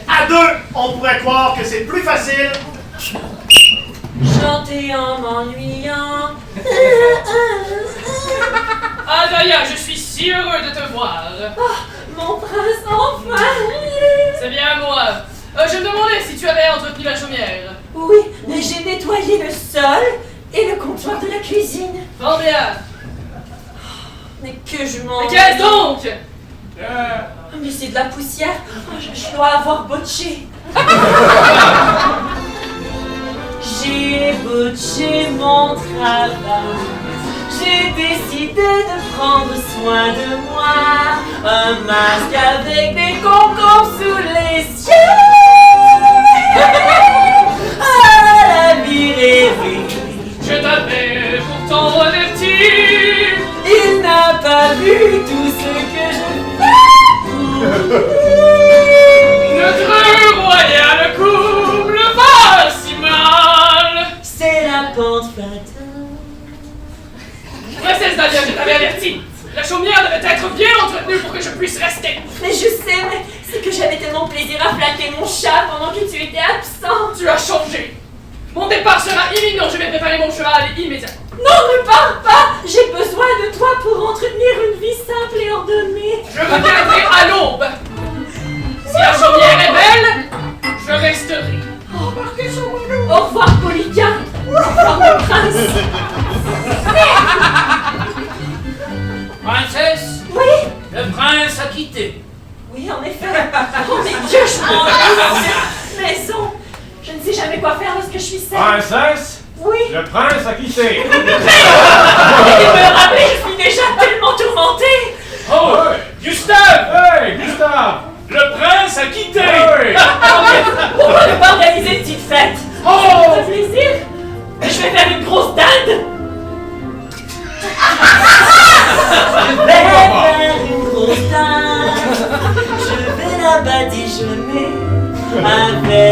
à 2, on pourrait croire que c'est plus facile. Chanter en m'ennuyant. Ah, Daya, je suis si heureux de te voir. Oh, mon prince, enfin! C'est bien moi. Je me demandais si tu avais entretenu la chaumière. Oui, mais j'ai nettoyé le sol et le comptoir de la cuisine. Fort bien. Mais que je m'en... Mais qu'est-ce donc? Mais c'est de la poussière. Oh, je dois avoir botché. J'ai botché mon travail. J'ai décidé de prendre soin de moi. Un masque avec des concombres sous les yeux. Ah, la vie rêvée. Je t'avais pourtant averti. Il n'a pas vu tout ce que je fais pour lui. Notre royal couple va si mal. C'est la pente fatale. Princesse Dahlia, je t'avais averti. La chaumière devait être bien entretenue pour que je puisse rester. Mais je sais, mais c'est que j'avais tellement plaisir à flatter mon chat pendant que tu étais absent. Tu as changé. Mon départ départ sera imminent. Je vais préparer mon cheval immédiatement. Non, ne pars pas! J'ai besoin de toi pour entretenir une vie simple et ordonnée. Je reviendrai à l'aube. Si la chaumière est belle, je resterai. Embarquez sur mon loup. Au revoir, Polyka. Au revoir, mon prince. Princesse? Oui? Le prince a quitté. Oui, en effet. Oh, mais Dieu, je m'ennuie. Cette maison. Je ne sais jamais quoi faire lorsque je suis seule. Princesse? Oui? Le prince a quitté. Arrêtez de me rappeler, je suis déjà tellement tourmentée. Oh, Gustave! Hey, Gustave! Le prince a quitté! Hey. Pourquoi ne pas organiser une petite fête? Oh! Ça me fait plaisir. Je vais faire une grosse dinde. Je vais faire une grosse dinde. Je vais la badigeonner avec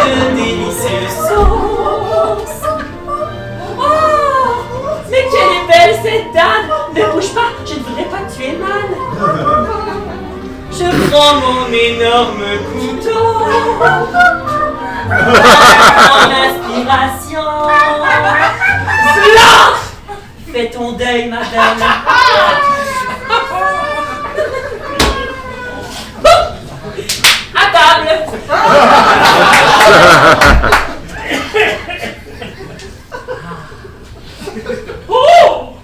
une délicieuse sauce. Oh, mais quelle est belle cette dinde! Ne bouge pas, je ne voudrais pas te tuer mal. Je prends mon énorme couteau. En inspiration. Cela! Fais ton deuil, ma belle. À table. Oh!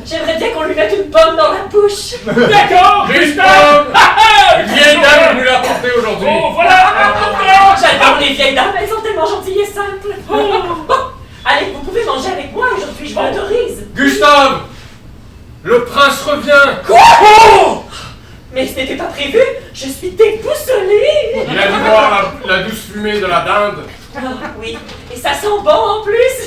J'aimerais bien qu'on lui mette une pomme dans la bouche. D'accord, Gustave! Une vieille dame est venue l'apporter aujourd'hui. Oh, voilà! J'adore les vieilles dames, elles sont tellement gentilles et simples. Bon, allez, vous pouvez manger avec moi aujourd'hui, je vous l'autorise. Gustave! Le prince revient! Quoi? Oh! Mais ce n'était pas prévu, je suis déboussolée. Il a dû voir la douce fumée de la dinde. Ah, oui, et ça sent bon en plus.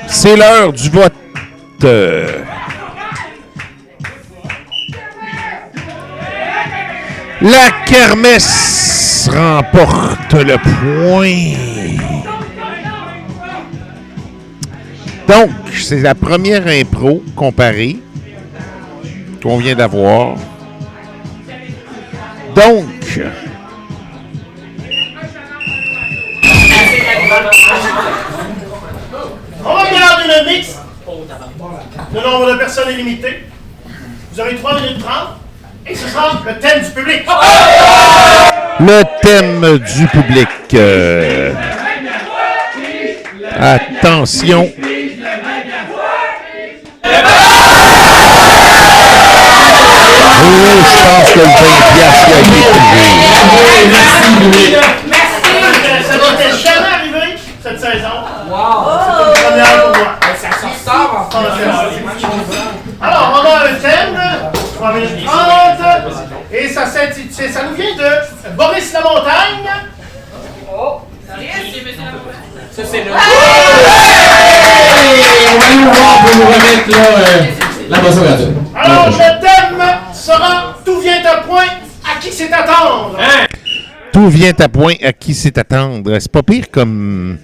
C'est l'heure du vote. La kermesse remporte le point. Donc, c'est la première impro comparée qu'on vient d'avoir. Donc, On regarde une mixte. Le nombre de personnes est limité. Vous aurez 3 minutes 30. Et ce sera le thème du public. le thème du public. Attention. Oh, je pense que le 20$ a été trouvé. Ça va peut-être jamais arriver cette saison. Wow! C'est une première pour moi. Ça sort tard en Alors, on a un thème, 3 minutes 30, et ça nous vient de Boris Lamontagne. Oh! Ça, c'est nous. On va nous voir pour nous remettre là, la boisson gratuite. Alors, le thème sera Tout vient à point, à qui c'est attendre. Tout vient à point, à qui c'est attendre. C'est pas pire comme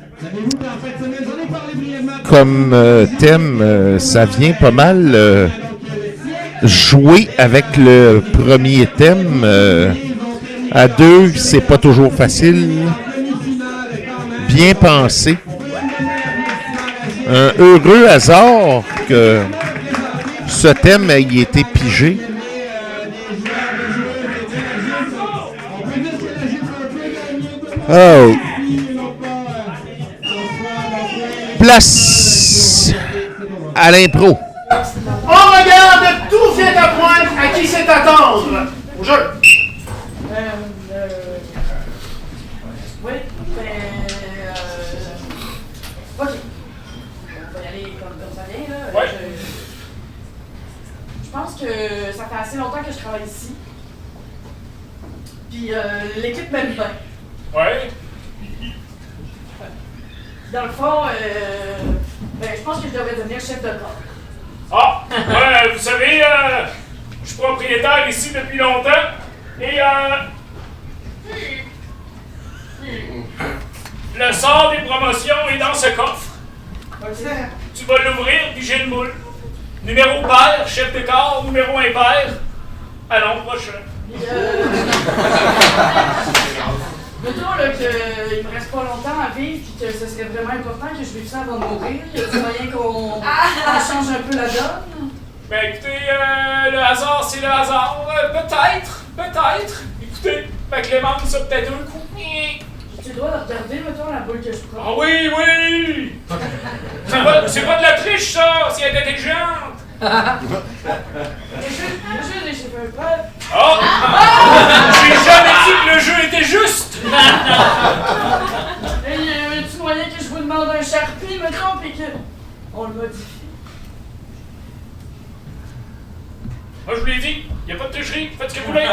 thème. Ça vient pas mal jouer avec le premier thème. À deux, c'est pas toujours facile. Bien pensé. Un heureux hasard que ce thème ait été pigé. Oh. Place à l'impro. On regarde Tout vient à point, à qui c'est attendre. Au jeu. Oui, mais... ok. On va y aller comme ça vient, là. Ouais. Je pense que ça fait assez longtemps que je travaille ici. Puis l'équipe m'aime bien. Ouais. Dans le fond, je pense que je devrais devenir chef de corps. Ah, ouais, vous savez, je suis propriétaire ici depuis longtemps. Et, le sort des promotions est dans ce coffre. Tu vas l'ouvrir, puis j'ai une boule. Numéro pair, chef de corps, numéro impair. À l'an prochain. Mettons là qu'il me reste pas longtemps à vivre puis que ce serait vraiment important que je vive ça avant de mourir. Y a-t-il moyen qu'on change un peu la donne? Ben écoutez, le hasard c'est le hasard. Peut-être. Écoutez, ma Clémence ça peut-être un coup. Tu dois regarder, mettons, la boule que je prends. Ah oui! C'est pas de la triche ça, si elle est intelligente. Le jeu des cheveux prêts. Oh! J'ai jamais dit que le jeu était juste! Et y a-tu moyen que je vous demande un Sharpie, mettons, pis que on le modifie? Moi je vous l'ai dit, y a pas de tricherie, faites ce que vous voulez.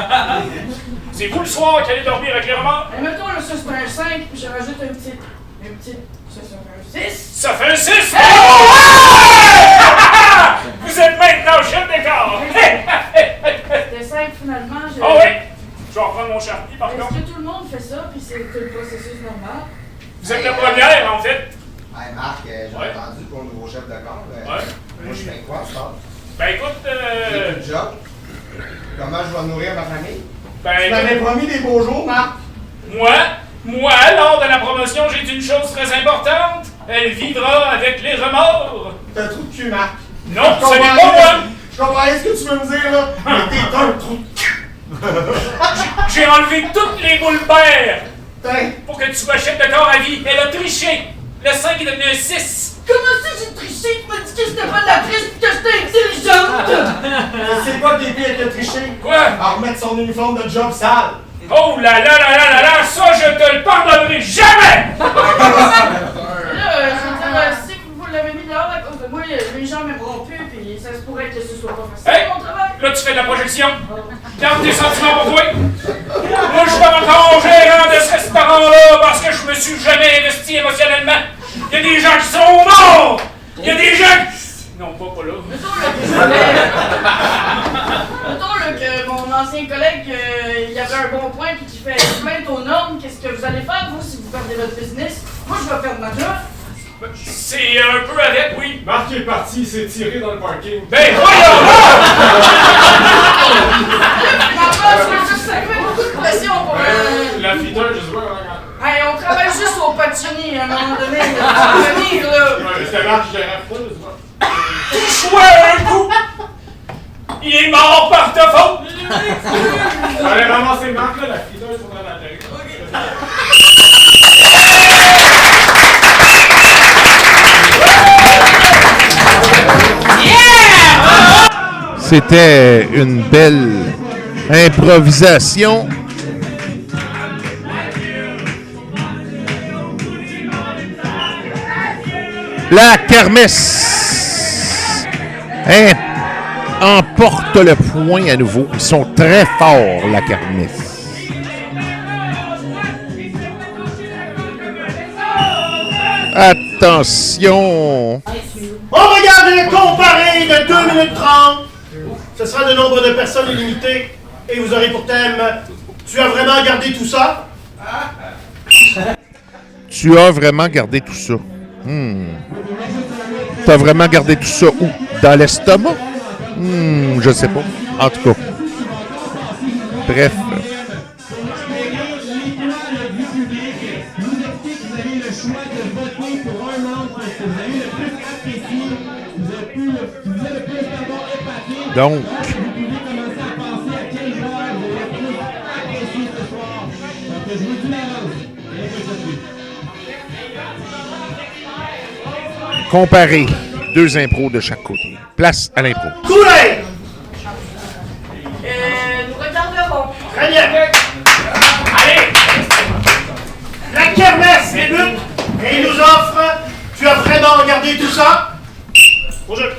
C'est vous le soir qui allez dormir avec les remords. Et mettons, là, ça c'est un 5, puis je rajoute un petit. Ça fait un 6. Ça fait un 6! Vous êtes maintenant chef de corps! C'était 5 finalement. Ah oui! Je vais reprendre mon Sharpie par contre. Est-ce que tout le monde fait ça, puis c'est le processus normal? Vous êtes la première en fait. Hey Marc, j'ai entendu pour le nouveau chef de corps. Moi je fais quoi, ça? Ben écoute, J'ai plus de job. Comment je vais nourrir ma famille? Ben, tu m'avais promis des beaux jours, Marc. Moi, lors de la promotion, j'ai dit une chose très importante. Elle vivra avec les remords. T'as un trou de cul, Marc. Non, ce n'est pas moi. Je comprends ce que tu veux me dire, là. Mais t'es un trou de cul. J'ai enlevé toutes les boules paires. Pour que tu sois chef de corps à vie. Elle a triché. Le 5 est devenu un 6. Comment ça j'ai triché? Tu m'as dit que c'était pas de la triche pis que j'étais intelligente! C'est quoi que t'es pire que tricher? Quoi? À remettre son uniforme de job sale. Oh là, ça je te le pardonnerai jamais! Là, si vous l'avez mis dehors à cause de moi, les gens m'aimeront plus pis ça se pourrait que ce soit pas facile mon travail. Là tu fais de la projection. Garde tes sentiments pour toi. Moi je suis encore gérant de ce restaurant-là parce que je me suis jamais investi émotionnellement. Il y a des gens qui sont morts! Il y a des gens qui... Non, pas là. Mettons là, que mon ancien collègue, il avait un bon point puis qu'il fait plainte aux normes. Qu'est-ce que vous allez faire, vous, si vous perdez votre business? Moi, je vais perdre ma job. C'est un peu avec, oui. Marc est parti, il s'est tiré dans le parking. Ben voyons! Ça fait beaucoup de pression pour... La fiteur, je sais pas. Hey, on travaille juste au patini à un moment donné. Venir, là. C'était Marc qui gérait pas, je sais pas. Chouais un coup! Il est mort par ta faute! J'allais ramasser Marc, là, la fiteur, il faudrait l'atterrir. C'était une belle improvisation. La kermesse emporte le point à nouveau. Ils sont très forts, la kermesse. Attention! On regarde le comparé de 2 minutes 30. Ce sera de nombre de personnes illimité. Et vous aurez pour thème « Tu as vraiment gardé tout ça? » Tu as vraiment gardé tout ça. Tu as vraiment gardé tout ça où? Dans l'estomac? Je sais pas. En tout cas. Bref. Donc. Comparer 2 impros de chaque côté. Place à l'impro. Coulez! Nous regarderons. Très bien. Allez! La kermesse débute et il nous offre « Tu as vraiment regardé tout ça? » Au jeu.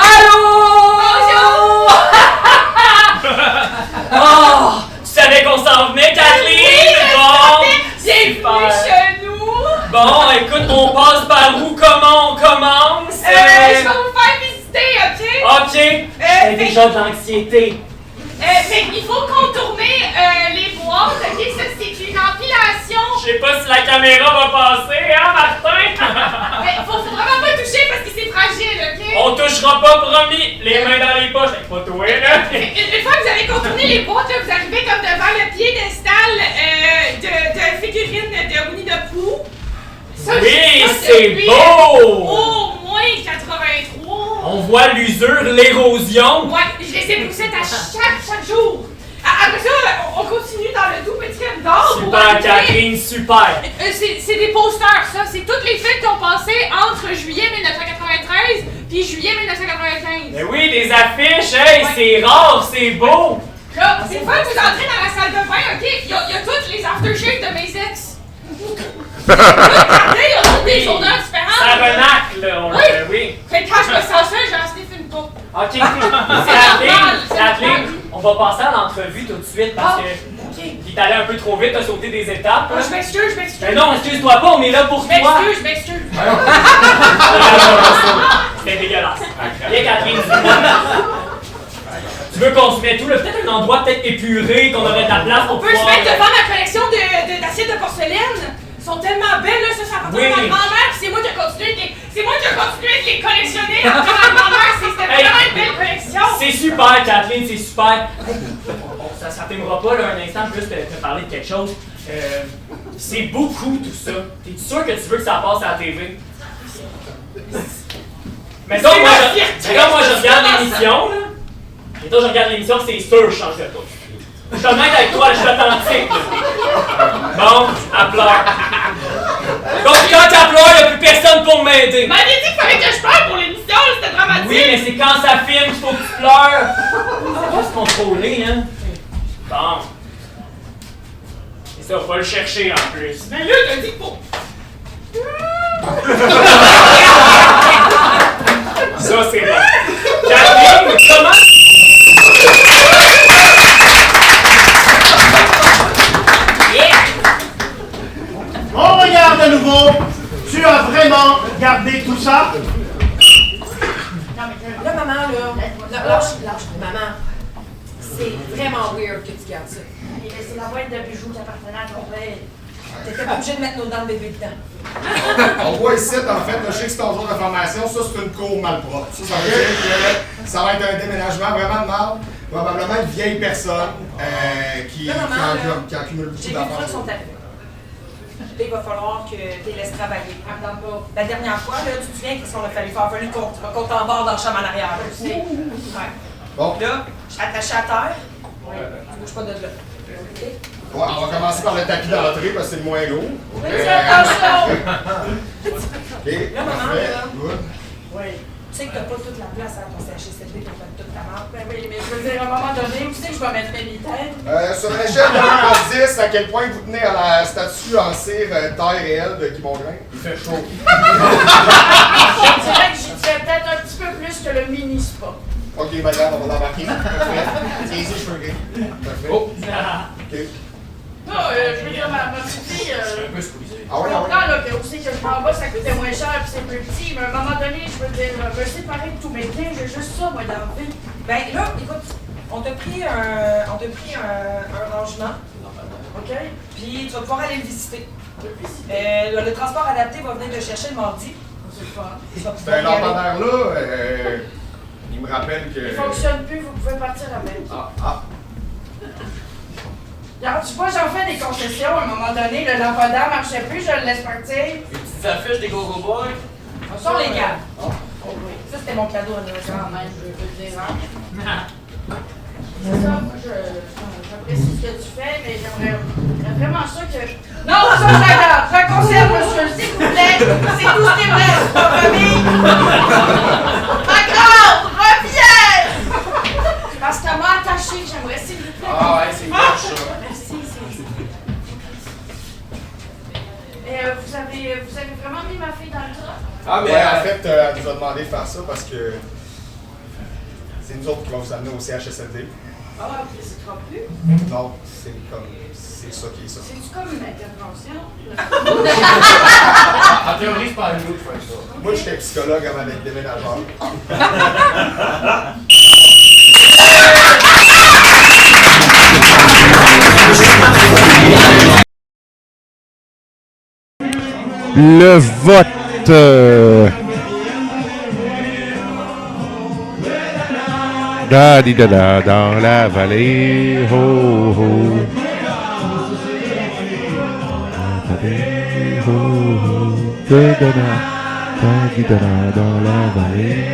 Allô? Oh! Tu savais qu'on s'en venait, Kathleen? Bon, Bienvenue chez nous! Bon, écoute, on passe par où? Comment on commence? Je vais vous faire visiter papier. J'ai déjà de l'anxiété. Mais il faut contourner les boîtes, ok? Ça, c'est une empilation. Je sais pas si la caméra va passer, hein, Martin? Mais faut vraiment pas toucher parce que c'est fragile, ok? On touchera pas, promis. Les mains dans les poches. Pas toi, là. Une fois que vous avez contourné les boîtes, là, vous arrivez comme devant le piédestal de figurines de Winnie the Pooh. Ça, Oui, ça, c'est depuis, beau! Au moins 83. On voit l'usure, l'érosion. Ouais, je les ai poussées à chaque jour. Après ça, on continue dans le doux petit crème d'or. Super, Catherine, super. C'est des posters, ça. C'est toutes les fêtes qui ont passé entre juillet 1993 puis juillet 1995. Mais oui, des affiches, hey, c'est rare, c'est beau. Là, une fois que vous entrez dans la salle de bain, ok, il y a toutes les aftershaves de mes ex. Regardez, il y a toutes des odeurs différentes. Ça renacle, là, oui. Fait que quand je me sens seule, j'en sniffe une coupe. Ok, c'est Kathleen, on va passer à l'entrevue tout de suite parce que il est allé un peu trop vite, t'as sauté des étapes. Je m'excuse. Mais non, excuse-toi pas, on est là pour toi. Je m'excuse. C'était dégueulasse. Viens, Catherine, tu veux qu'on se mette tout là? Peut-être un endroit peut-être épuré, qu'on aurait de la place pour On peut se mettre devant ma collection d'assiettes de porcelaine. Elles sont tellement belles, là, ça appartenait à ma grand-mère, puis c'est moi qui ai continué de les collectionner. Après ma grand-mère, c'était vraiment une belle collection. C'est super, Kathleen, c'est super. Ça t'aimera pas, là, un instant, juste te parler de quelque chose. C'est beaucoup, tout ça. T'es sûr que tu veux que ça passe à la TV? Mais donc, moi, je regarde l'émission, là. Et toi, je regarde l'émission, c'est sûr, je change de toi. Je suis honnête avec toi, je suis authentique. Bon, elle pleure. Donc, quand elle pleure, il n'y a plus personne pour m'aider. Mais elle dit qu'il fallait que je pleure pour l'émission, c'était dramatique. Oui, mais c'est quand ça filme qu'il faut que tu pleures. C'est pas se contrôler, hein. Bon. Et ça, va le chercher en plus. Mais là, t'as dit pour... Ça, c'est bon. Catherine, comment... On regarde à nouveau. Tu as vraiment gardé tout ça? Là, maman, lâche, maman. C'est vraiment weird que tu gardes ça. C'est la boîte de bijoux qui appartenait à ton père. T'étais pas obligé de mettre nos dents de bébé dedans. On voit ici, en fait, je sais que c'est ton jour de formation, ça c'est une cour malpropre. Ça veut dire que ça va être un déménagement vraiment de mal. Probablement une vieille personne qui accumule beaucoup J'ai vu d'affaires. que sont arrivés. Là, il va falloir que tu les laisses travailler. La dernière fois, là, tu te souviens qu'est-ce qu'on a fallu faire? Il a fallu qu'on t'embarque dans le champ en arrière. Là, tu sais. Ouais. Bon. Là, je suis attachée à terre. Ouais. Tu bouges pas de là. Ouais, on va commencer par le tapis d'entrée parce que c'est le moins lourd. Fais attention! OK. Là, maman, Parfait. là. Good. Oui. Tu sais que t'as pas toute la place à ton CHSLD pour faire toute ta marque. Ben oui, mais je veux dire, à un moment donné, tu sais que je vais mettre mes têtes. Sur une échelle de 1 à 10, à quel point vous tenez à la statue en cire taille réelle de Guy Mongrain? Il fait chaud. Je dirais que j'y tiens peut-être un petit peu plus que le mini-spa. OK, madame, on va l'embarquer. Parfait. Tiens ici, cheveux gris. Parfait. OK. Non, je veux dire, ma petite fille, Ah oui, je comprends là, que aussi que je m'en bas, ça coûtait moins cher puis c'est plus petit, mais à un moment donné, je veux dire, me séparer de tous mes biens, j'ai juste ça, moi, dans la vie. Ben là, écoute, on t'a pris un rangement. OK? Puis tu vas pouvoir aller le visiter. Le transport adapté va venir te chercher le mardi. C'est le fun. C'est un lampadaire-là, il me rappelle que... Il fonctionne plus, vous pouvez partir avec. Regarde, tu vois, j'en fais des concessions à un moment donné, le lampadaire marchait plus, je le laisse partir. Les petites affiches des Go-Go Boys. On sort les gars. Oh, oui. Ça, c'était mon cadeau à Noël quand même, je veux dire. C'est ça, moi, j'apprécie ce que tu fais, mais j'aimerais vraiment ça que... Non, ça, je la garde, je la conserve, monsieur, s'il vous plaît. C'est tout ce qui me reste, ma famille. Ma grande, reviens! Parce qu'elle m'a attachée, j'aimerais, s'il vous plaît. Ah ouais, c'est moche, ça. Merci, vous avez vraiment mis ma fille dans le drap? Ah, mais en fait, elle nous a demandé de faire ça parce que c'est nous autres qui vont vous amener au CHSLD. Ah, puis c'est trop plus? Non, c'est comme... C'est ça qui est ça. C'est-tu comme une intervention? En théorie, c'est pas à nous de faire ça. Moi, j'étais psychologue avant d'être déménageur. Le vote. Da-di-da-da, dans la vallée. Ho, ho. Ho, ho. Da-da-da, da-di-da-da, dans la vallée.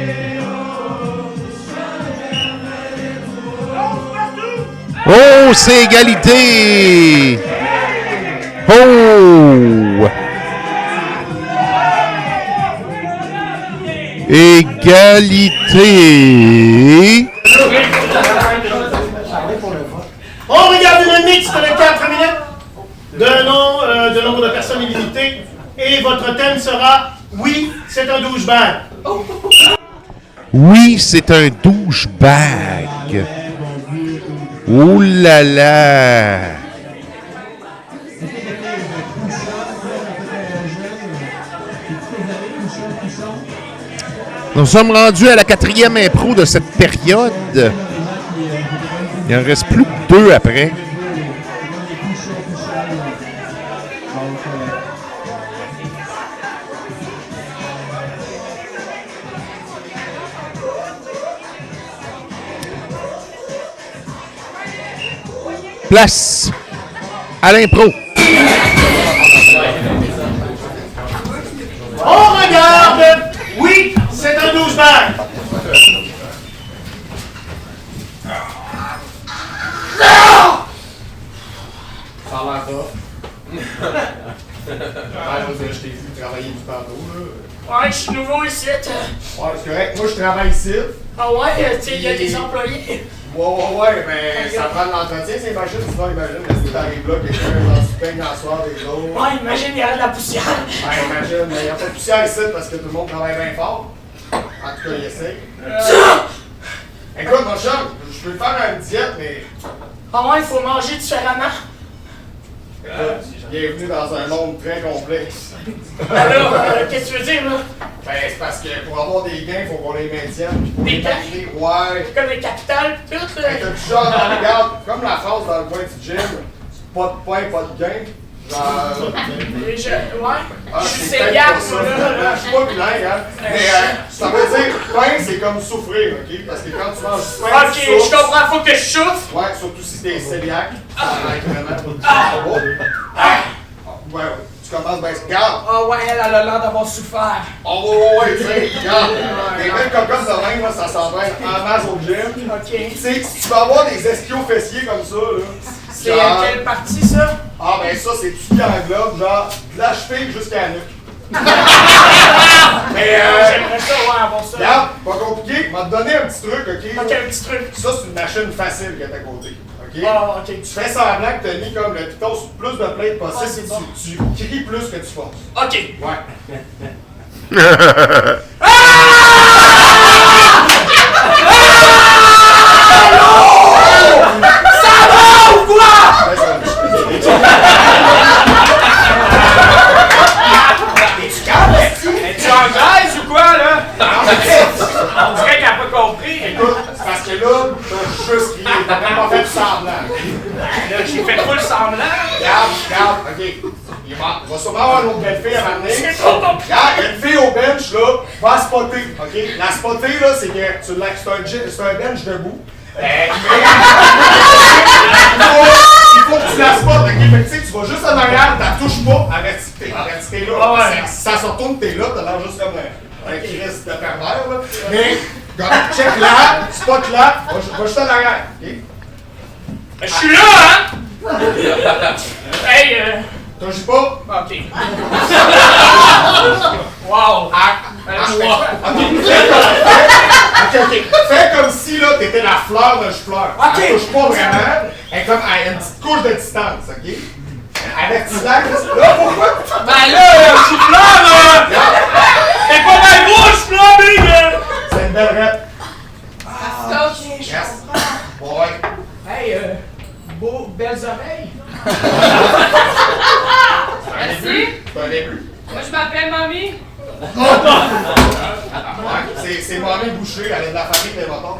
Oh, c'est égalité! Oh! Égalité! On regarde le mix de 4 minutes de nombre de personnes illimitées. Et votre thème sera « Oui, c'est un douchebag ». Oui, c'est un douchebag. Ouh là là! Nous sommes rendus à la 4e impro de cette période. Il en reste plus que 2 après. Place à l'impro. On regarde. Oui, c'est un douchebag. Ça a l'air tough. Je t'ai vu travailler du tantôt, là. Ouais, je suis nouveau ici. Ouais, c'est correct. Moi, je travaille ici. Ah ouais, tu sais, il y a des employés. Ouais, mais ça prend de l'entretien, ces machines. Sinon, imagine, si t'arrives là, quelqu'un dans du pain dans le soir des autres. Ouais, imagine, il y a de la poussière. Ouais, imagine, mais il n'y a pas de poussière ici parce que tout le monde travaille bien fort. En tout cas, il essaye. Écoute, mon chum, je peux faire une diète, mais. Ah ouais, il faut manger différemment. Bienvenue dans un monde très complexe. Alors, qu'est-ce que tu veux dire, là? Ben, c'est parce que pour avoir des gains, il faut qu'on les maintienne. Des gains? Ouais. Comme les capitales, tout, là. Ben, t'as du genre, regarde, comme la phrase dans le coin du gym, pas de pain, pas de gain. Genre. Ouais. Ah, Je suis c'est peut-être céliaque, pas ça. moi, là. Je suis pas bilingue, hein. Mais ça veut dire, pain, c'est comme souffrir, ok? Parce que quand tu manges du pain, Ok, tu je souffres. comprends, faut que je souffre. Ouais, surtout si t'es céliaque. Ça aide vraiment. Ouais, tu commences bien. Regarde. Ah ouais, elle a l'air d'avoir souffert. Oh, ouais, tu sais, regarde. Les belles cocosses de même, là, ça s'entraîne en masse au gym. Ok. Tu sais, si tu vas avoir des ischios fessiers comme ça, là. C'est à quelle partie, ça? Ah, ben ça, c'est tout ce qui englobe, genre, de la cheville jusqu'à la nuque. Mais j'aimerais ça, ouais, avoir ça. Regarde, pas compliqué, je vais te donner un petit truc, ok? Ok, un petit truc. Ça, c'est une machine facile qui est à côté, ok? Ah, ok. Tu fais semblant que t'as mis comme le piton sur le plus de plates possible, Ouais, c'est bon. tu cries plus que tu forces. Ok. Ouais. Ça va ou quoi? Es-tu en Grèce ou quoi, là? On dirait qu'elle n'a pas compris. Écoute, c'est parce que là, t'as juste crié, t'as même pas fait semblant. Là, j'ai fait full semblant. Regarde, ok. Il va sûrement avoir une autre belle fille à m'amener. C'est trop compliqué. Regarde, il y a une fille au bench, là, va spotter, ok? La spotter, là, c'est que c'est un bench debout. Il faut que tu la spottes, ok? Fait que tu sais, tu vas juste en arrière, t'as touches pas, arrête, t'es là. Ah ouais. Si ça se retourne, t'es là, t'as l'air juste comme un Christ de pervers, là. Mais, regarde, check là, spot là, va juste en arrière, ok? Je suis là, hein? Hey, Touche pas? Ok. Wow. Ok. Fais comme si là t'étais la fleur de fleur. Ok. Elle touche pas vraiment. Elle est comme à une petite couche de distance, ok? Avertis-la. Là, pourquoi? Ben là, je suis fleur, là! C'est pas mal gros, je suis fleur, big! C'est une belle rep. Ok, je Yes. comprends. Ouais. Hey, belles oreilles. C'est un début. Moi, je m'appelle Mamie. bien bouchée, elle a de la famille, mais mettons.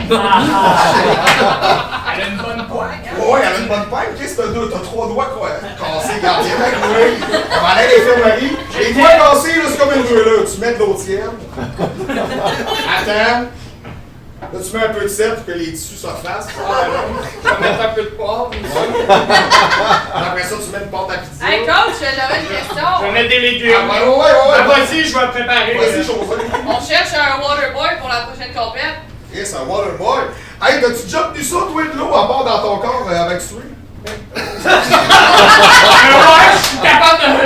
Elle a une bonne poigne, hein? Ouais, elle a une bonne poigne. Qu'est-ce que t'as 3 doigts cassés, gardien, mec, oui. On va aller à l'infirmerie. Les doigts cassés, là, c'est comme une brûlure. Tu mets de l'eau tiède. Attends. Là, tu mets un peu de sel pour que les tissus se refassent. Tu vas mettre un peu de poivre. Après ça, tu mets une pâte à pizza. Hey coach, j'avais une question. Je vais mettre des légumes. Ah, ouais. Vas-y, je vais préparer. Vas-y, chose. On cherche un waterboy pour la prochaine compète. Yes, un waterboy. Hey, t'as-tu déjà tenu ça, toi, de l'eau, à part dans ton corps avec Sui? Ouais,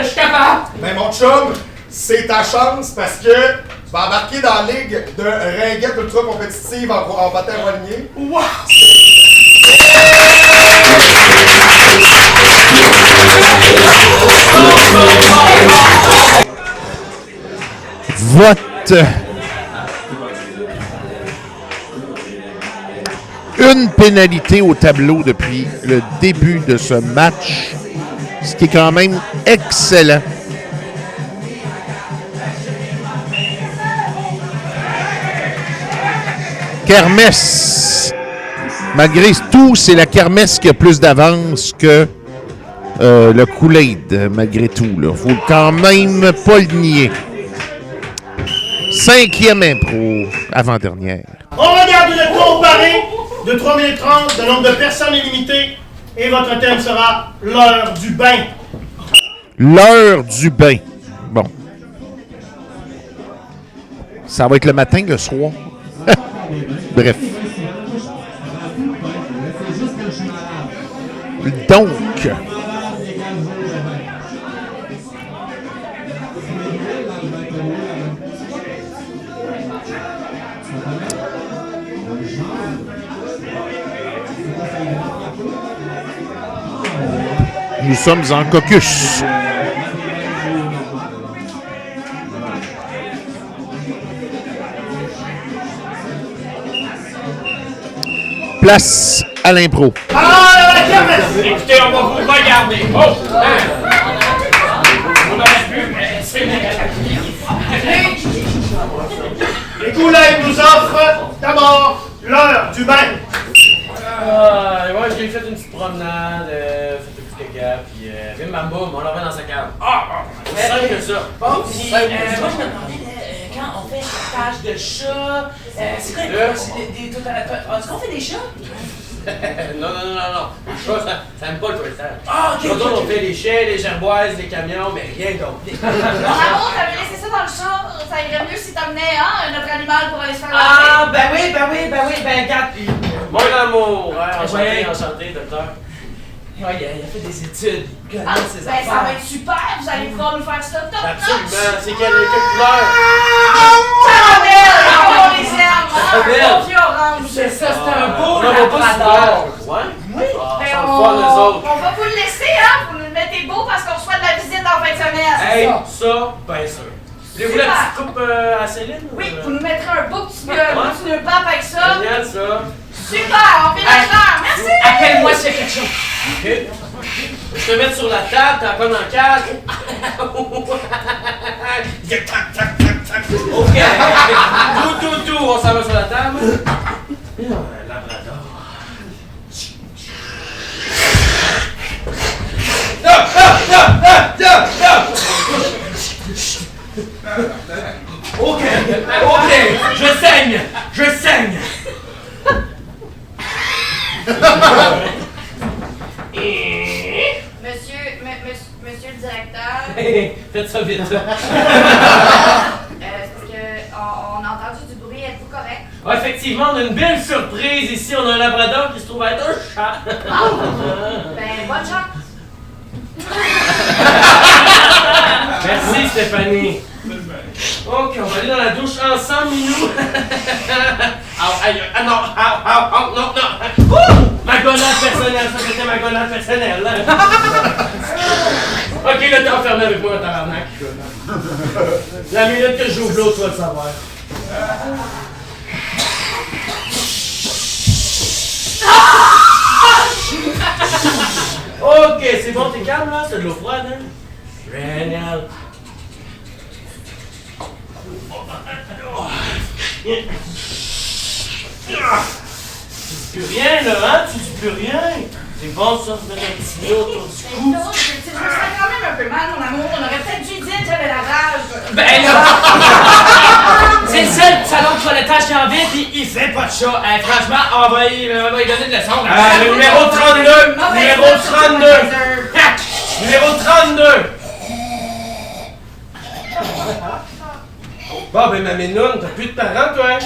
je suis capable. Mais mon chum, c'est ta chance parce que tu vas embarquer dans la ligue de ringuettes ultra compétitive en bataille aligné. Wow! Vote. Une pénalité au tableau depuis le début de ce match, ce qui est quand même excellent. Kermesse. Malgré tout, c'est la Kermesse qui a plus d'avance que le Kool-Aid, malgré tout. Il faut quand même pas le nier. 5e impro, avant-dernière. On regarde le tour paré de 3 minutes 30, le nombre de personnes est limité, et votre thème sera l'heure du bain. L'heure du bain. Bon. Ça va être le matin, le soir. Bref. Donc, nous sommes en caucus. Place à l'impro. Ah, la kermesse! Écoutez, on va vous regarder. Oh! Hein? On aurait pu, mais c'est Les Kool-Aid nous offrent d'abord l'heure du bain. Ouais, j'ai fait une petite promenade, fait un petit caca, puis bim bam boum, on l'envoie dans sa cave. C'est simple que ça. Bon, puis moi je me demandais, quand on fait chastage de chats, c'est quoi c'est des est-ce qu'on fait des chats? Non. Les chats, ça aime pas le toilettage. Ah, ok. On fait les chiens, les gerboises, les camions, mais rien d'autre. Bravo, t'avais laissé ça dans le char. Ça irait mieux si t'amenais notre animal pour aller se faire laver. Ah, ben oui, regarde. Mon amour, enchanté, docteur. Ouais, il a fait des études. Il connaît ses Ben, affaires. ça va être super. Vous allez pouvoir nous faire ça top Absolument, c'est quelle couleur? Caramel! On les aime! Caramel. Bon vieux orange! C'est ça, c'est un beau On va pas labrador. Ouais? Oui! Ben, on va vous le laisser, hein? Vous nous le mettez beau parce qu'on reçoit de la visite en fin de semaine. Hey, ça, bien sûr. Voulez-vous la petite coupe à Céline? Oui, vous nous mettrez un beau petit nœud pape avec ça. Génial, ça. Super, on fait la fleur. Merci! Appelle-moi s'il y a quelque chose. OK. Je te mets sur la table, t'as pas dans le cadre. OK. Tout, on s'en va sur la table. Labrador. OK, je saigne. Monsieur le directeur. Faites ça vite. C'est parce qu'on a entendu du bruit, êtes-vous correct? Ah, effectivement, on a une belle surprise ici. On a un labrador qui se trouve être un chat. Ben, bonne chance. Merci, Stéphanie. OK, on va aller dans la douche ensemble, Minou. Non. Ma gonade personnelle, ça c'était ma gonade personnelle. OK, là, t'es enfermé avec moi, tabarnak. La minute que j'ouvre l'eau, tu vas le savoir. OK, c'est bon, t'es calme, là? C'est de l'eau froide, hein? Génial. Tu dis plus rien, là, hein? Tu dis plus rien. C'est bon, ça, de mettre un petit nœud autour du cou. Non, je me sens quand même un peu mal, mon amour. On aurait peut-être dû dire que j'avais la rage. Ben là! C'est le seul salon de toilettage qui en ville, pis il fait pas de chat. Franchement, on va y donner de leçon. Le numéro 32! Numéro 32! Numéro 32! Bon, ben, ma ménoune, t'as plus de parents, toi?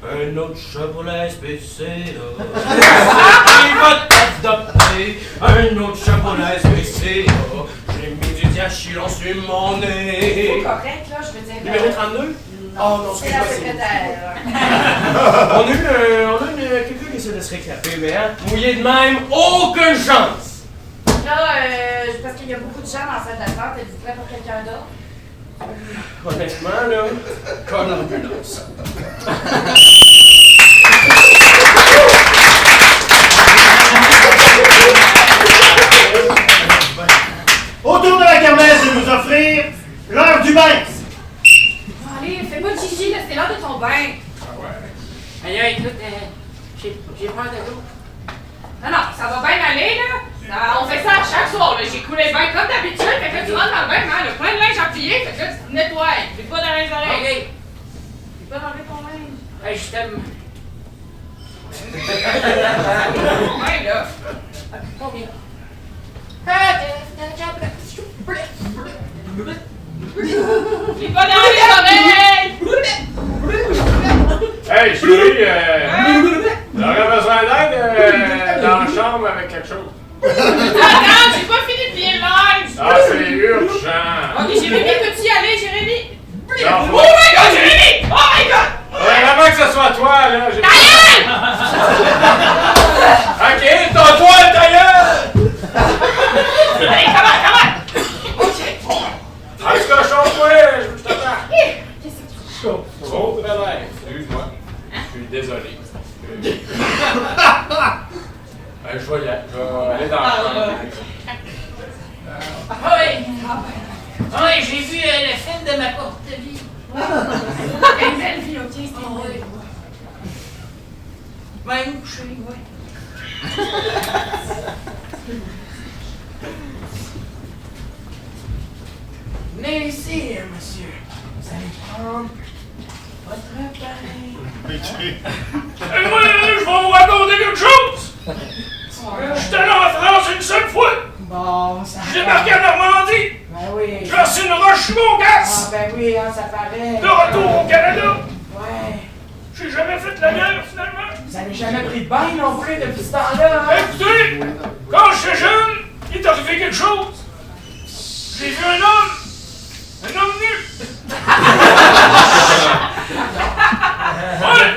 Un autre chat pour la SPCA. Il va t'adopter. Un autre chat pour la SPCA. J'ai mis du diachylon sur mon nez. C'est correct, là, je veux dire. Numéro 32? Oh non, c'est la secrétaire. On a eu quelqu'un qui essaie de se réclamer, mais hein, mouillé de même, aucune chance! Là, parce qu'il y a beaucoup de gens dans la salle d'attente, êtes-vous prêt pour quelqu'un d'autre? Honnêtement, là, comme l'ambulance. Autour de la kermesse de nous offrir l'heure du bain. Allez, fais pas de chichi, là, c'est l'heure de ton bain. Aïe, écoute, j'ai peur de l'eau. Non, ça va bien aller, là. On fait ça à chaque soir, là. J'ai coulé le bain comme d'habitude, fait que tu rentres dans le bain, hein, le plein de linge à plier, fait que là, tu te nettoies. J'ai pas dans les oreilles. J'ai pas d'enlever ton linge. Hey, je t'aime. Ouais, là. Combien? J'ai pas dans les oreilles! Hey, chérie, j'aurais besoin d'aide dans la chambre avec quelque chose. Attends, j'ai pas fini de plier le linge! Ah, c'est urgent! Ok, Jérémy, peux-tu y aller, Jérémy? Non, Oh my god, Jérémy! Oh my god! Vraiment que ce soit toi, là. Ta gueule! Ok, ton toile, ta gueule! Allez, come on! Ok. En tout cas, chauffe-toi, je te parle. Qu'est-ce que tu fais? Trop très bien. Excuse-moi. Je suis désolé. Je vais aller dans la chambre. Ah oui! Ah oui, j'ai vu le film de ma courte vie. Une belle vie, ok? Oui. Ben, où coucher, ouais. Venez ici, monsieur. Vous allez prendre votre pain. Et moi, je vais vous raconter quelque chose! J'étais allé en France une seule fois! Bon, ça J'ai débarqué en Normandie! Ben oui. J'ai reçu une roche sur mon Ah, gaz! ben oui, hein, ça paraît. De retour au Canada! Ouais. J'ai jamais fait la guerre, finalement! Vous avez jamais pris de bain non plus depuis ce temps-là, hein? Écoutez, quand j'étais jeune, il est arrivé quelque chose! J'ai vu un homme nu! Ouais!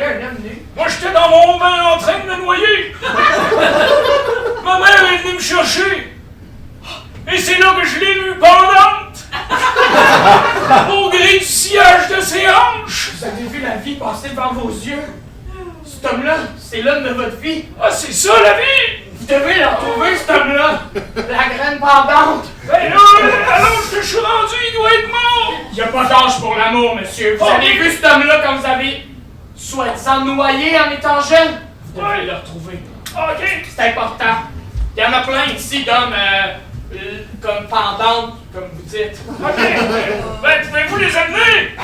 Moi, j'étais dans mon bain en train de me noyer! Ma mère est venue me chercher! Et c'est là que je l'ai vue pendante! Au gris du sillage de ses hanches! Vous avez vu la vie passer devant vos yeux? Cet homme-là, c'est l'homme de votre vie. Ah, c'est ça la vie! Vous devez le retrouver, cet homme-là! La graine pendante! Ben là, à l'âge que je suis rendu, il doit être mort! Il n'y a pas d'âge pour l'amour, monsieur. Vous avez vu cet homme-là quand vous avez soi-disant noyé en étant jeune? Vous devez le retrouver. Ok! C'est important. Il y en a plein ici d'hommes comme pendantes, comme vous dites. Ok! Ben, pouvez-vous les amener?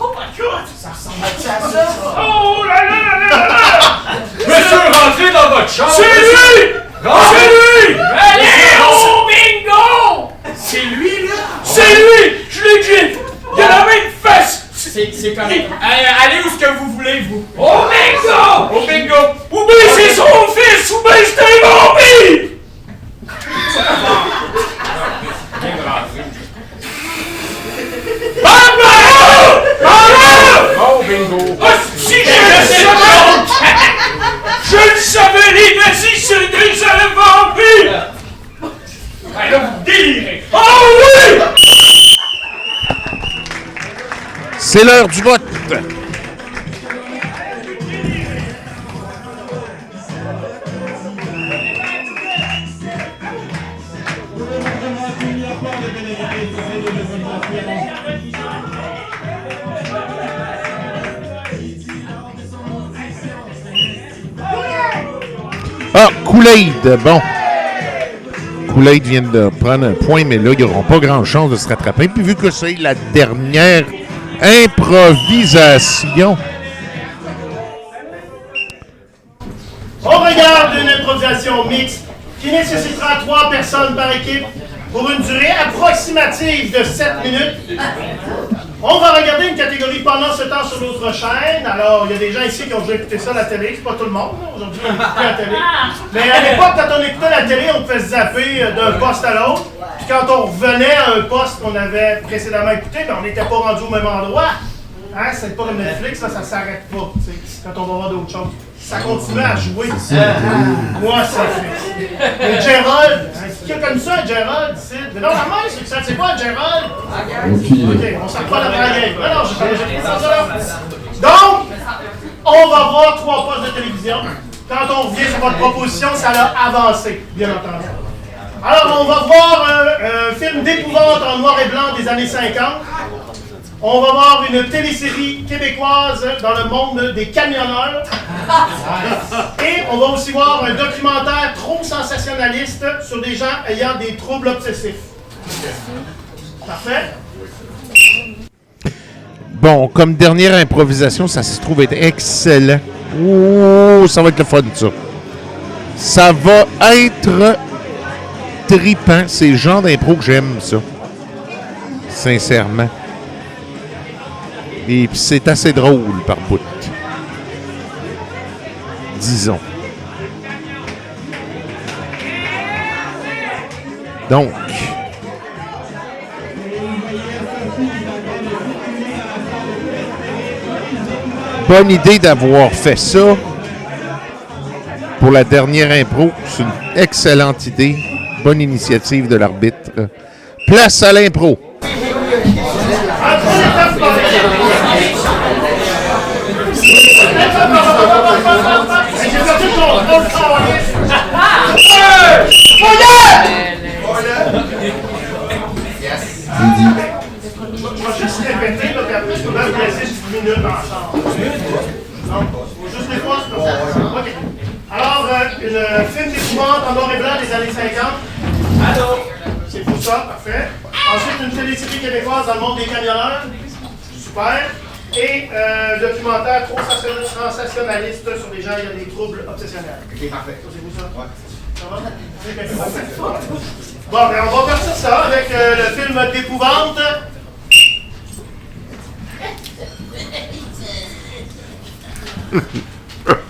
Oh my god! Ça ressemble à ça? Oh là là là là là! Monsieur, rentrez dans votre chambre! C'est lui! C'est lui! Allez, au bingo! C'est lui, là? C'est lui! Je l'ai dit! Il a la même face! C'est correct. Allez où ce que vous voulez, vous. Au bingo! Au bingo! Ou bien c'est son fils, ou bien c'est un vampire! Oh, bingo! Ah, si je le savais, les nazis, c'est des vampires! Ben là, vous délirez. Oh oui! C'est l'heure du vote. Ah, Kool-Aid, bon. Kool-Aid vient de prendre un point, mais là, ils n'auront pas grand chance de se rattraper. Puis vu que c'est la dernière improvisation. On regarde une improvisation mixte qui nécessitera 3 personnes par équipe pour une durée approximative de 7 minutes. On va regarder une catégorie pendant ce temps sur l'autre chaîne. Alors, il y a des gens ici qui ont déjà écouté ça à la télé. C'est pas tout le monde, là. Aujourd'hui, on écoute la télé. Mais à l'époque, quand on écoutait la télé, on pouvait se zapper d'un poste à l'autre. Puis quand on revenait à un poste qu'on avait précédemment écouté, ben, on n'était pas rendu au même endroit. Hein? C'est pas comme Netflix, là, ça s'arrête pas. T'sais, quand on va voir d'autres choses. Ça continue à jouer. Moi, ça fait. Mais Gerald, qui a connu ça, Gerald, ici? Mais non, la main, c'est quoi, Gerald? Ok, on s'en croit la vraie. Non, j'ai pas ça là. Donc, on va voir 3 postes de télévision. Quand on revient sur votre proposition, ça a avancé, bien entendu. Alors, on va voir un film d'épouvante en noir et blanc des années 50. On va voir une télésérie québécoise dans le monde des camionneurs. Et on va aussi voir un documentaire trop sensationnaliste sur des gens ayant des troubles obsessifs. Parfait? Bon, comme dernière improvisation, ça se trouve être excellent. Oh, ça va être le fun, ça. Ça va être trippant. C'est le genre d'impro que j'aime, ça. Sincèrement. Et puis c'est assez drôle par bout. Disons. Donc. Bonne idée d'avoir fait ça pour la dernière impro. C'est une excellente idée. Bonne initiative de l'arbitre. Place à l'impro. Je vais juste répéter, là, puis après, je peux même laisser 10 minutes ensemble. Non, faut juste les fois, c'est comme ça. OK. Alors, une film d'épouvante en noir et blanc des années 50. Allô? C'est pour ça, parfait. Ensuite, une télésérie québécoise dans le monde des camionneurs. Super. Et documentaire trop sensationnaliste sur les gens qui ont des troubles obsessionnels. Ok, parfait. C'est vous ça? Ouais. Ça va? Bon, ben on va partir ça avec le film d'épouvante.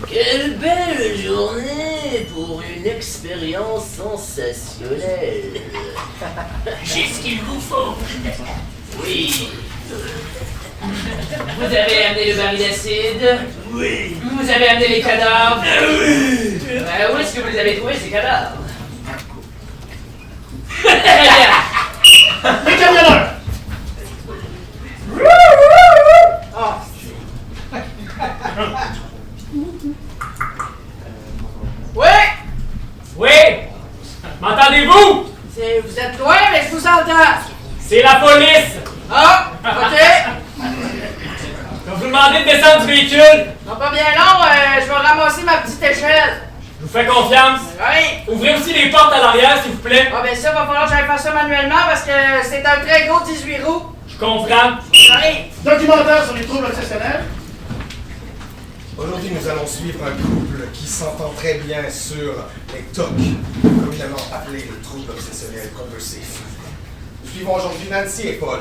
Quelle belle journée pour une expérience sensationnelle. J'ai ce qu'il vous faut. Oui. Vous avez amené le baril d'acide? Oui. Vous avez amené les cadavres? Oui. Où est-ce que vous les avez trouvés, ces cadavres? Très bien. Les camionneurs! Ah. Oui? Oui! M'entendez-vous? Vous êtes loin, mais je vous entends. C'est la police! Ah, OK. Je vais vous demander de descendre du véhicule. Non, pas bien long, je vais ramasser ma petite échelle. Je vous fais confiance. Oui. Ouvrez aussi les portes à l'arrière, s'il vous plaît. Ah, ben ça, va falloir que j'aille faire ça manuellement parce que c'est un très gros 18 roues. Je comprends. Oui. Documentaire sur les troubles obsessionnels. Aujourd'hui, nous allons suivre un couple qui s'entend très bien sur les TOC, communément appelés les troubles obsessionnels compulsifs. Nous suivons aujourd'hui Nancy et Paul.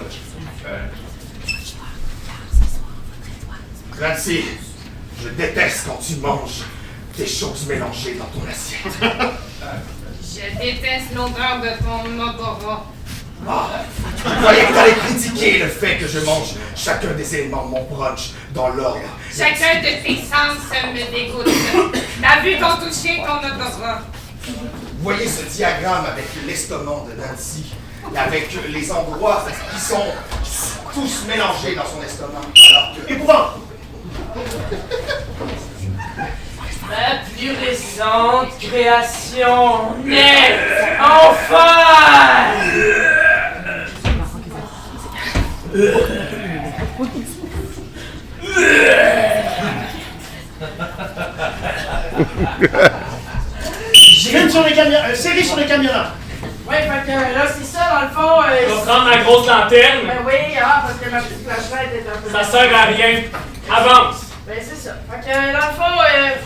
Nancy, je déteste quand tu manges des choses mélangées dans ton assiette. Je déteste l'odeur de ton odorat. Ah, je croyais que t'allais critiquer le fait que je mange chacun des éléments de mon brunch dans l'ordre. Chacun de tes sens me dégoûte. T'as vu ton toucher, ton odorat. Vous voyez ce diagramme avec l'estomac de Nancy, avec les endroits qui sont tous mélangés dans son estomac. Alors que... Épouvante! Ma plus récente création naît enfin! Film sur les camions, série sur les camionneurs. Ouais, fait que là, c'est ça, dans le fond. Je vais prendre ma grosse lanterne. Ben oui, parce que ma petite flashlight est un peu. Ça sert à rien. Avance. Ben c'est ça. Fait que dans le fond,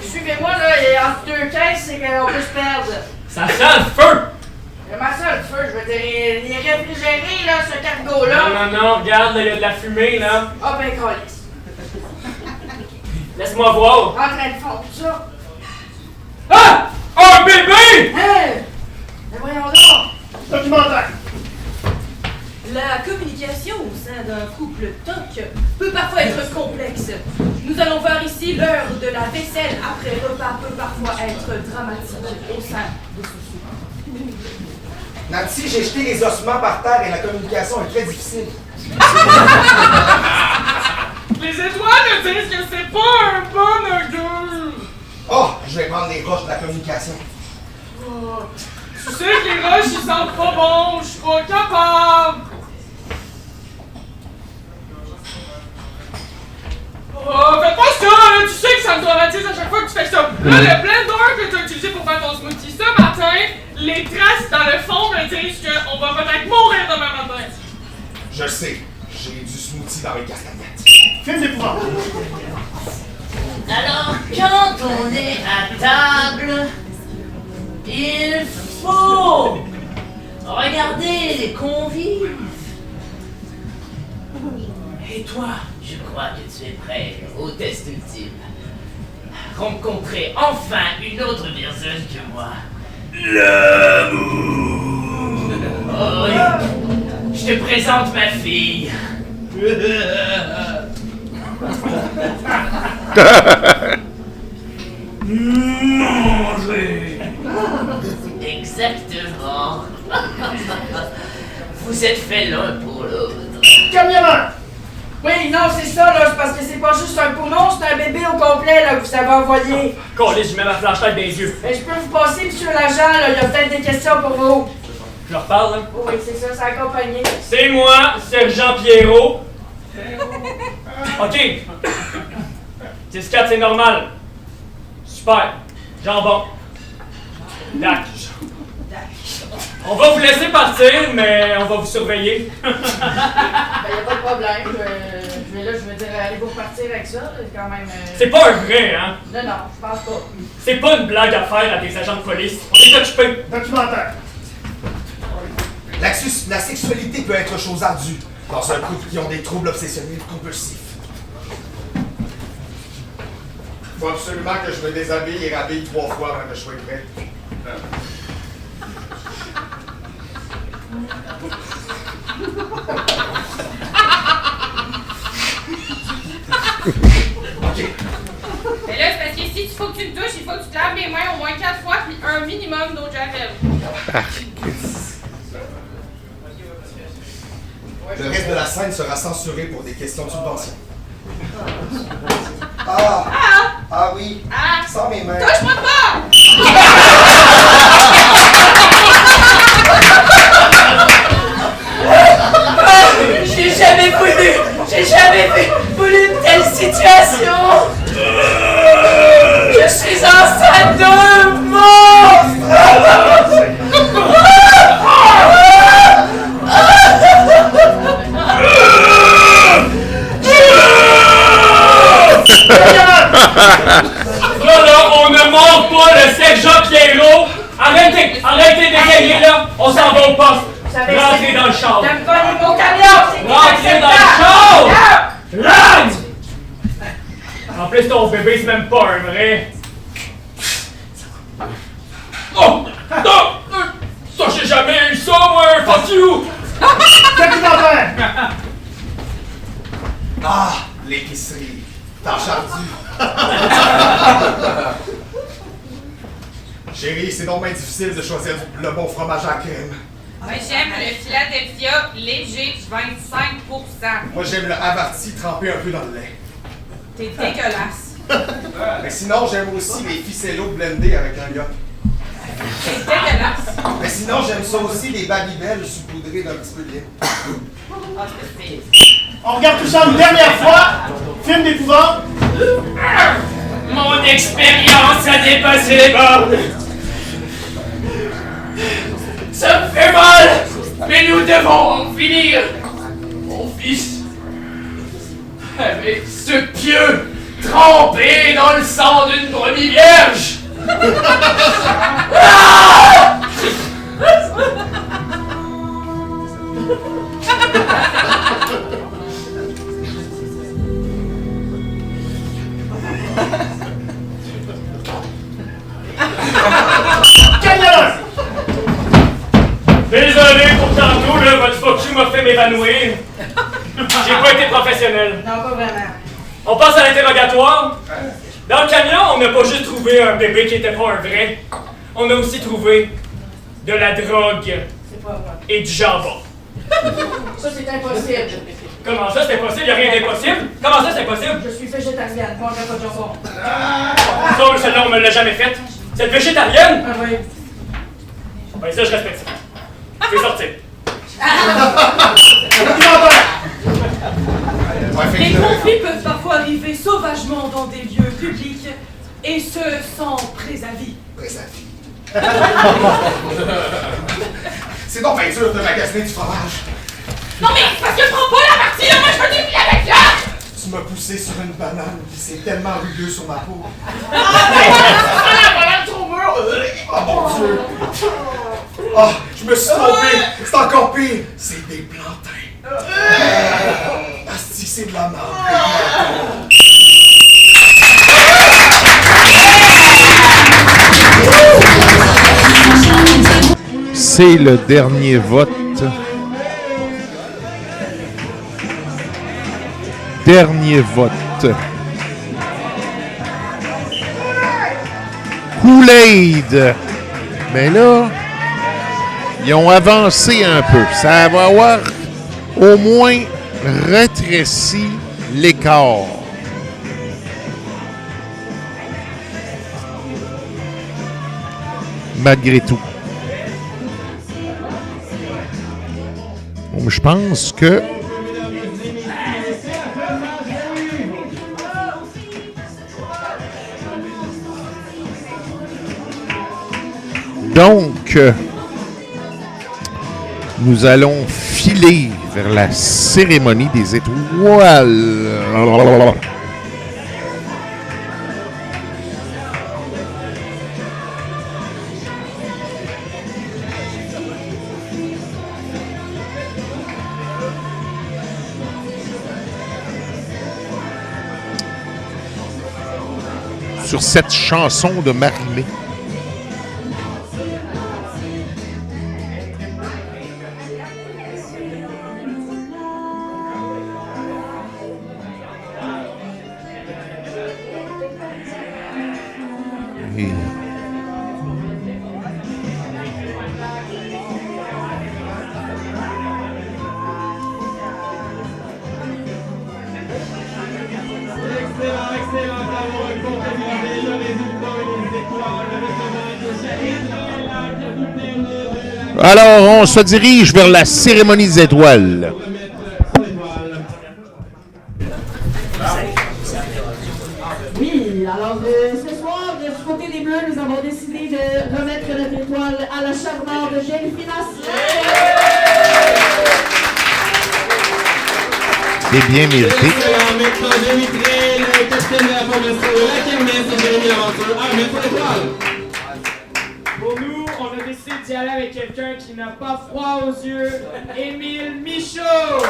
suivez-moi, là, et entre deux caisses, c'est qu'on peut se perdre. Ça sent le feu! Comment ça, le feu? Je veux dire, il est réfrigéré, là, ce cargo-là. Non, regarde, il y a de la fumée, là. Ah, ben, câlisse. Laisse-moi voir. En train de fondre, ça. Ah! Un bébé! Hein? Ben voyons donc. Documentaire. La communication au sein d'un couple TOC peut parfois être complexe. Nous allons voir ici l'heure de la vaisselle après repas peut parfois être dramatique au sein de ce couple. Nancy, j'ai jeté les ossements par terre et la communication est très difficile. Les étoiles disent que c'est pas un bon augure. Oh, je vais prendre les roches de la communication. Oh, tu sais que les roches, ils sentent pas bon. Je suis pas capable. Oh, fais pas ça, là. Tu sais que ça me traumatise à chaque fois que tu fais ça. Là, le blender que tu as utilisé pour faire ton smoothie ce matin, les traces dans le fond me disent qu'on va peut-être mourir demain matin. Je sais, j'ai du smoothie dans mes cascadettes. Film d'épouvante. Alors, quand on est à table, il faut regarder les convives. Et toi, je crois que tu es prêt au test ultime. Rencontrer enfin une autre personne que moi. L'amour. Oh oui. Je te présente ma fille. Manger. Exactement. Vous êtes faits l'un pour l'autre. Camionneur. Oui, non, c'est ça, là. C'est parce que c'est pas juste un poumon, c'est un bébé au complet, là, que vous avez envoyé. Calisse, je mets ma flashlight dans les yeux. Ben, je peux vous passer, monsieur l'agent, là. Il y a peut-être des questions pour vous. Je leur parle, là. Oui, c'est ça, c'est accompagné. C'est moi, Sergent Pierrot. OK. 10-4, c'est normal. Super. Jambon. Dac. On va vous laisser partir, mais on va vous surveiller. Ben, y a pas de problème. Je veux dire, allez-vous repartir avec ça, quand même. C'est pas un vrai, hein? Non, je pense pas. C'est pas une blague à faire à des agents de police. On est occupés. Documentaire. La sexualité peut être chose ardue dans un couple qui ont des troubles obsessionnels compulsifs. Faut absolument que je me déshabille et rhabille 3 fois avant que je sois prêt. Mais là, c'est parce que si il faut que tu te douches, il faut que tu te laves les mains au moins 4 fois, puis un minimum d'eau de javel. Le reste de la scène sera censuré pour des questions de subvention. Ah oui, sans mes mains. Touche-moi pas! J'ai jamais voulu une telle situation. Je suis enceinte d'un monstre. Là, on ne mord pas le sergent Pierrot. Arrêtez d'égayer, là. On s'en va au poste. Rentrez dans le char. T'aimes pas les mots camions, Rentrez dans le char. Rentre! En plus, ton bébé, c'est même pas un vrai. Oh! Non! Ça, j'ai jamais eu ça, moi! Fuck you! Documentaire. Ah, l'épicerie. Tâche ardue. Chérie, c'est donc bien difficile de choisir le bon fromage à crème. Moi, j'aime le Philadelphia léger 25%. Moi, j'aime le Havarti trempé un peu dans le lait. T'es dégueulasse. Mais sinon, j'aime aussi les ficellos blendés avec un yacht. C'est dégueulasse. Mais sinon, j'aime ça aussi, les Babybel saupoudrés d'un petit peu de lait. Ah, c'est On regarde tout ça une dernière fois. Film d'épouvante. Mon expérience a dépassé les bornes. Mais nous devons en finir, mon fils, avec ce pieu trempé dans le sang d'une brebis vierge. Ah! Désolé pour tantôt, là, votre fuck you m'a fait m'évanouir. J'ai pas été professionnel. Non, pas vraiment. On passe à l'interrogatoire. Dans le camion, on n'a pas juste trouvé un bébé qui était pas un vrai. On a aussi trouvé de la drogue C'est pas vrai. et du jambon. Ça, c'est impossible. Comment ça, c'est impossible? Y'a rien d'impossible? Comment ça, c'est impossible? Je suis végétarienne, mangerai pas de jambon. Ça, celle-là, on me l'a jamais faite. Vous êtes végétarienne? Ah oui. Ben ça, je respecte ça. Je vais sortir. Les conflits peuvent parfois arriver sauvagement dans des lieux publics, et ce, sans préavis. Préavis. C'est donc bien dur de magasiner du fromage. Non mais, parce que je prends pas la partie, là, moi je veux des filles avec là! Tu m'as poussé sur une banane, puis c'est tellement rugueux sur ma peau. La banane trop mûre! Oh mon Dieu! Oh, je me suis trompé! C'est encore pire! C'est des plantains! Asti, c'est de la merde! C'est le dernier vote. Dernier vote. Kool-Aid. Mais là, ils ont avancé un peu. Ça va avoir au moins rétréci l'écart. Malgré tout. Je pense que donc nous allons filer vers la cérémonie des étoiles. Sur cette chanson de Marie-Mé. Et... Alors, on se dirige vers la cérémonie des étoiles. Oui, alors ce soir, du côté des Bleus, nous avons décidé de remettre notre étoile à la charmante Jennifer. C'est bien mérité. Excellent, maintenant Jérémy, le capitaine de la formation de la kermesse, c'est Jérémy Laventure. Ah, mais pour l'étoile! Pour nous, on a décidé d'y aller avec quelqu'un qui n'a pas froid aux yeux, Émile Michaud!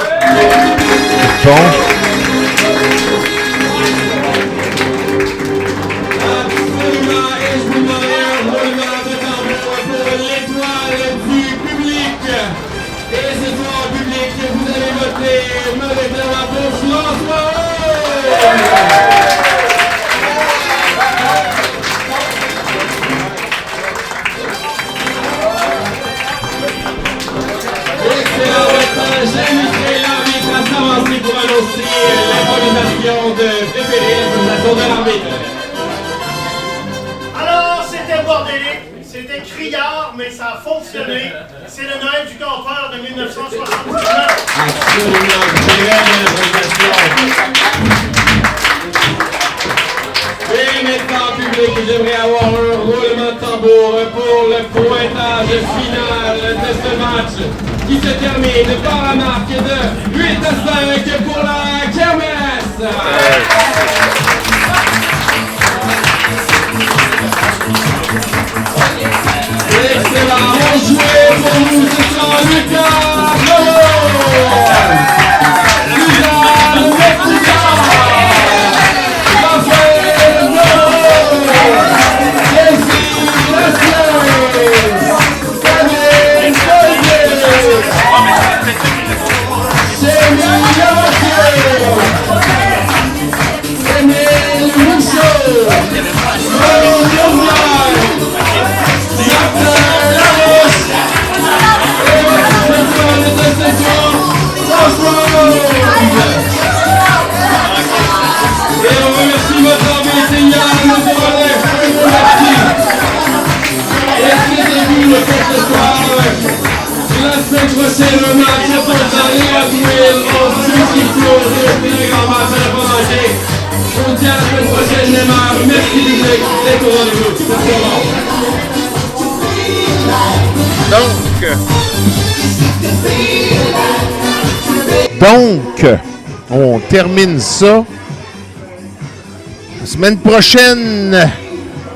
Bon. Absolument, et je vous demande un roulement de tambour pour l'étoile du public. Et ce soir, public, vous allez voter majoritairement pour François Huot. Excellent, maintenant, j'inviterai l'arbitre à s'avancer pour annoncer l'improvisation de préférée, l'improvisation de l'arbitre. Alors, c'était bordélique, c'était criard, mais ça a fonctionné. C'est le Noël du campeur de 1979. Absolument, très belle improvisation. Et maintenant, public, j'aimerais avoir un roulement de tambour pour le pointage final de ce match qui se termine par la marque de 8-5 pour la kermesse. Excellent, on jouait pour nous, ce sera Lucas, bravo! Suzanne Mekouka! Raphaël Bravo! Casey Lassley! Camille Collier! Jamie Yamassi! Emile Rousseau! Claude Yourmay! Et on remercie votre arbitre Yann de relais. Merci. Et c'est vous pour ce soir. La semaine prochaine, le match est pour aller à Douai. On suit qui close et au grand match à la Provencher. On dit à la semaine prochaine, les mains. Merci public. C'est au rendez-vous. Merci au revoir. Donc, on termine ça. La semaine prochaine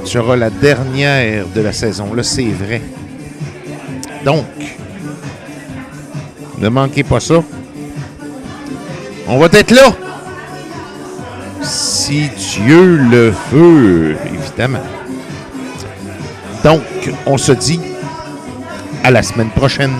sera la dernière de la saison. Là, c'est vrai. Donc, ne manquez pas ça. On va être là. Si Dieu le veut, évidemment. Donc, on se dit à la semaine prochaine.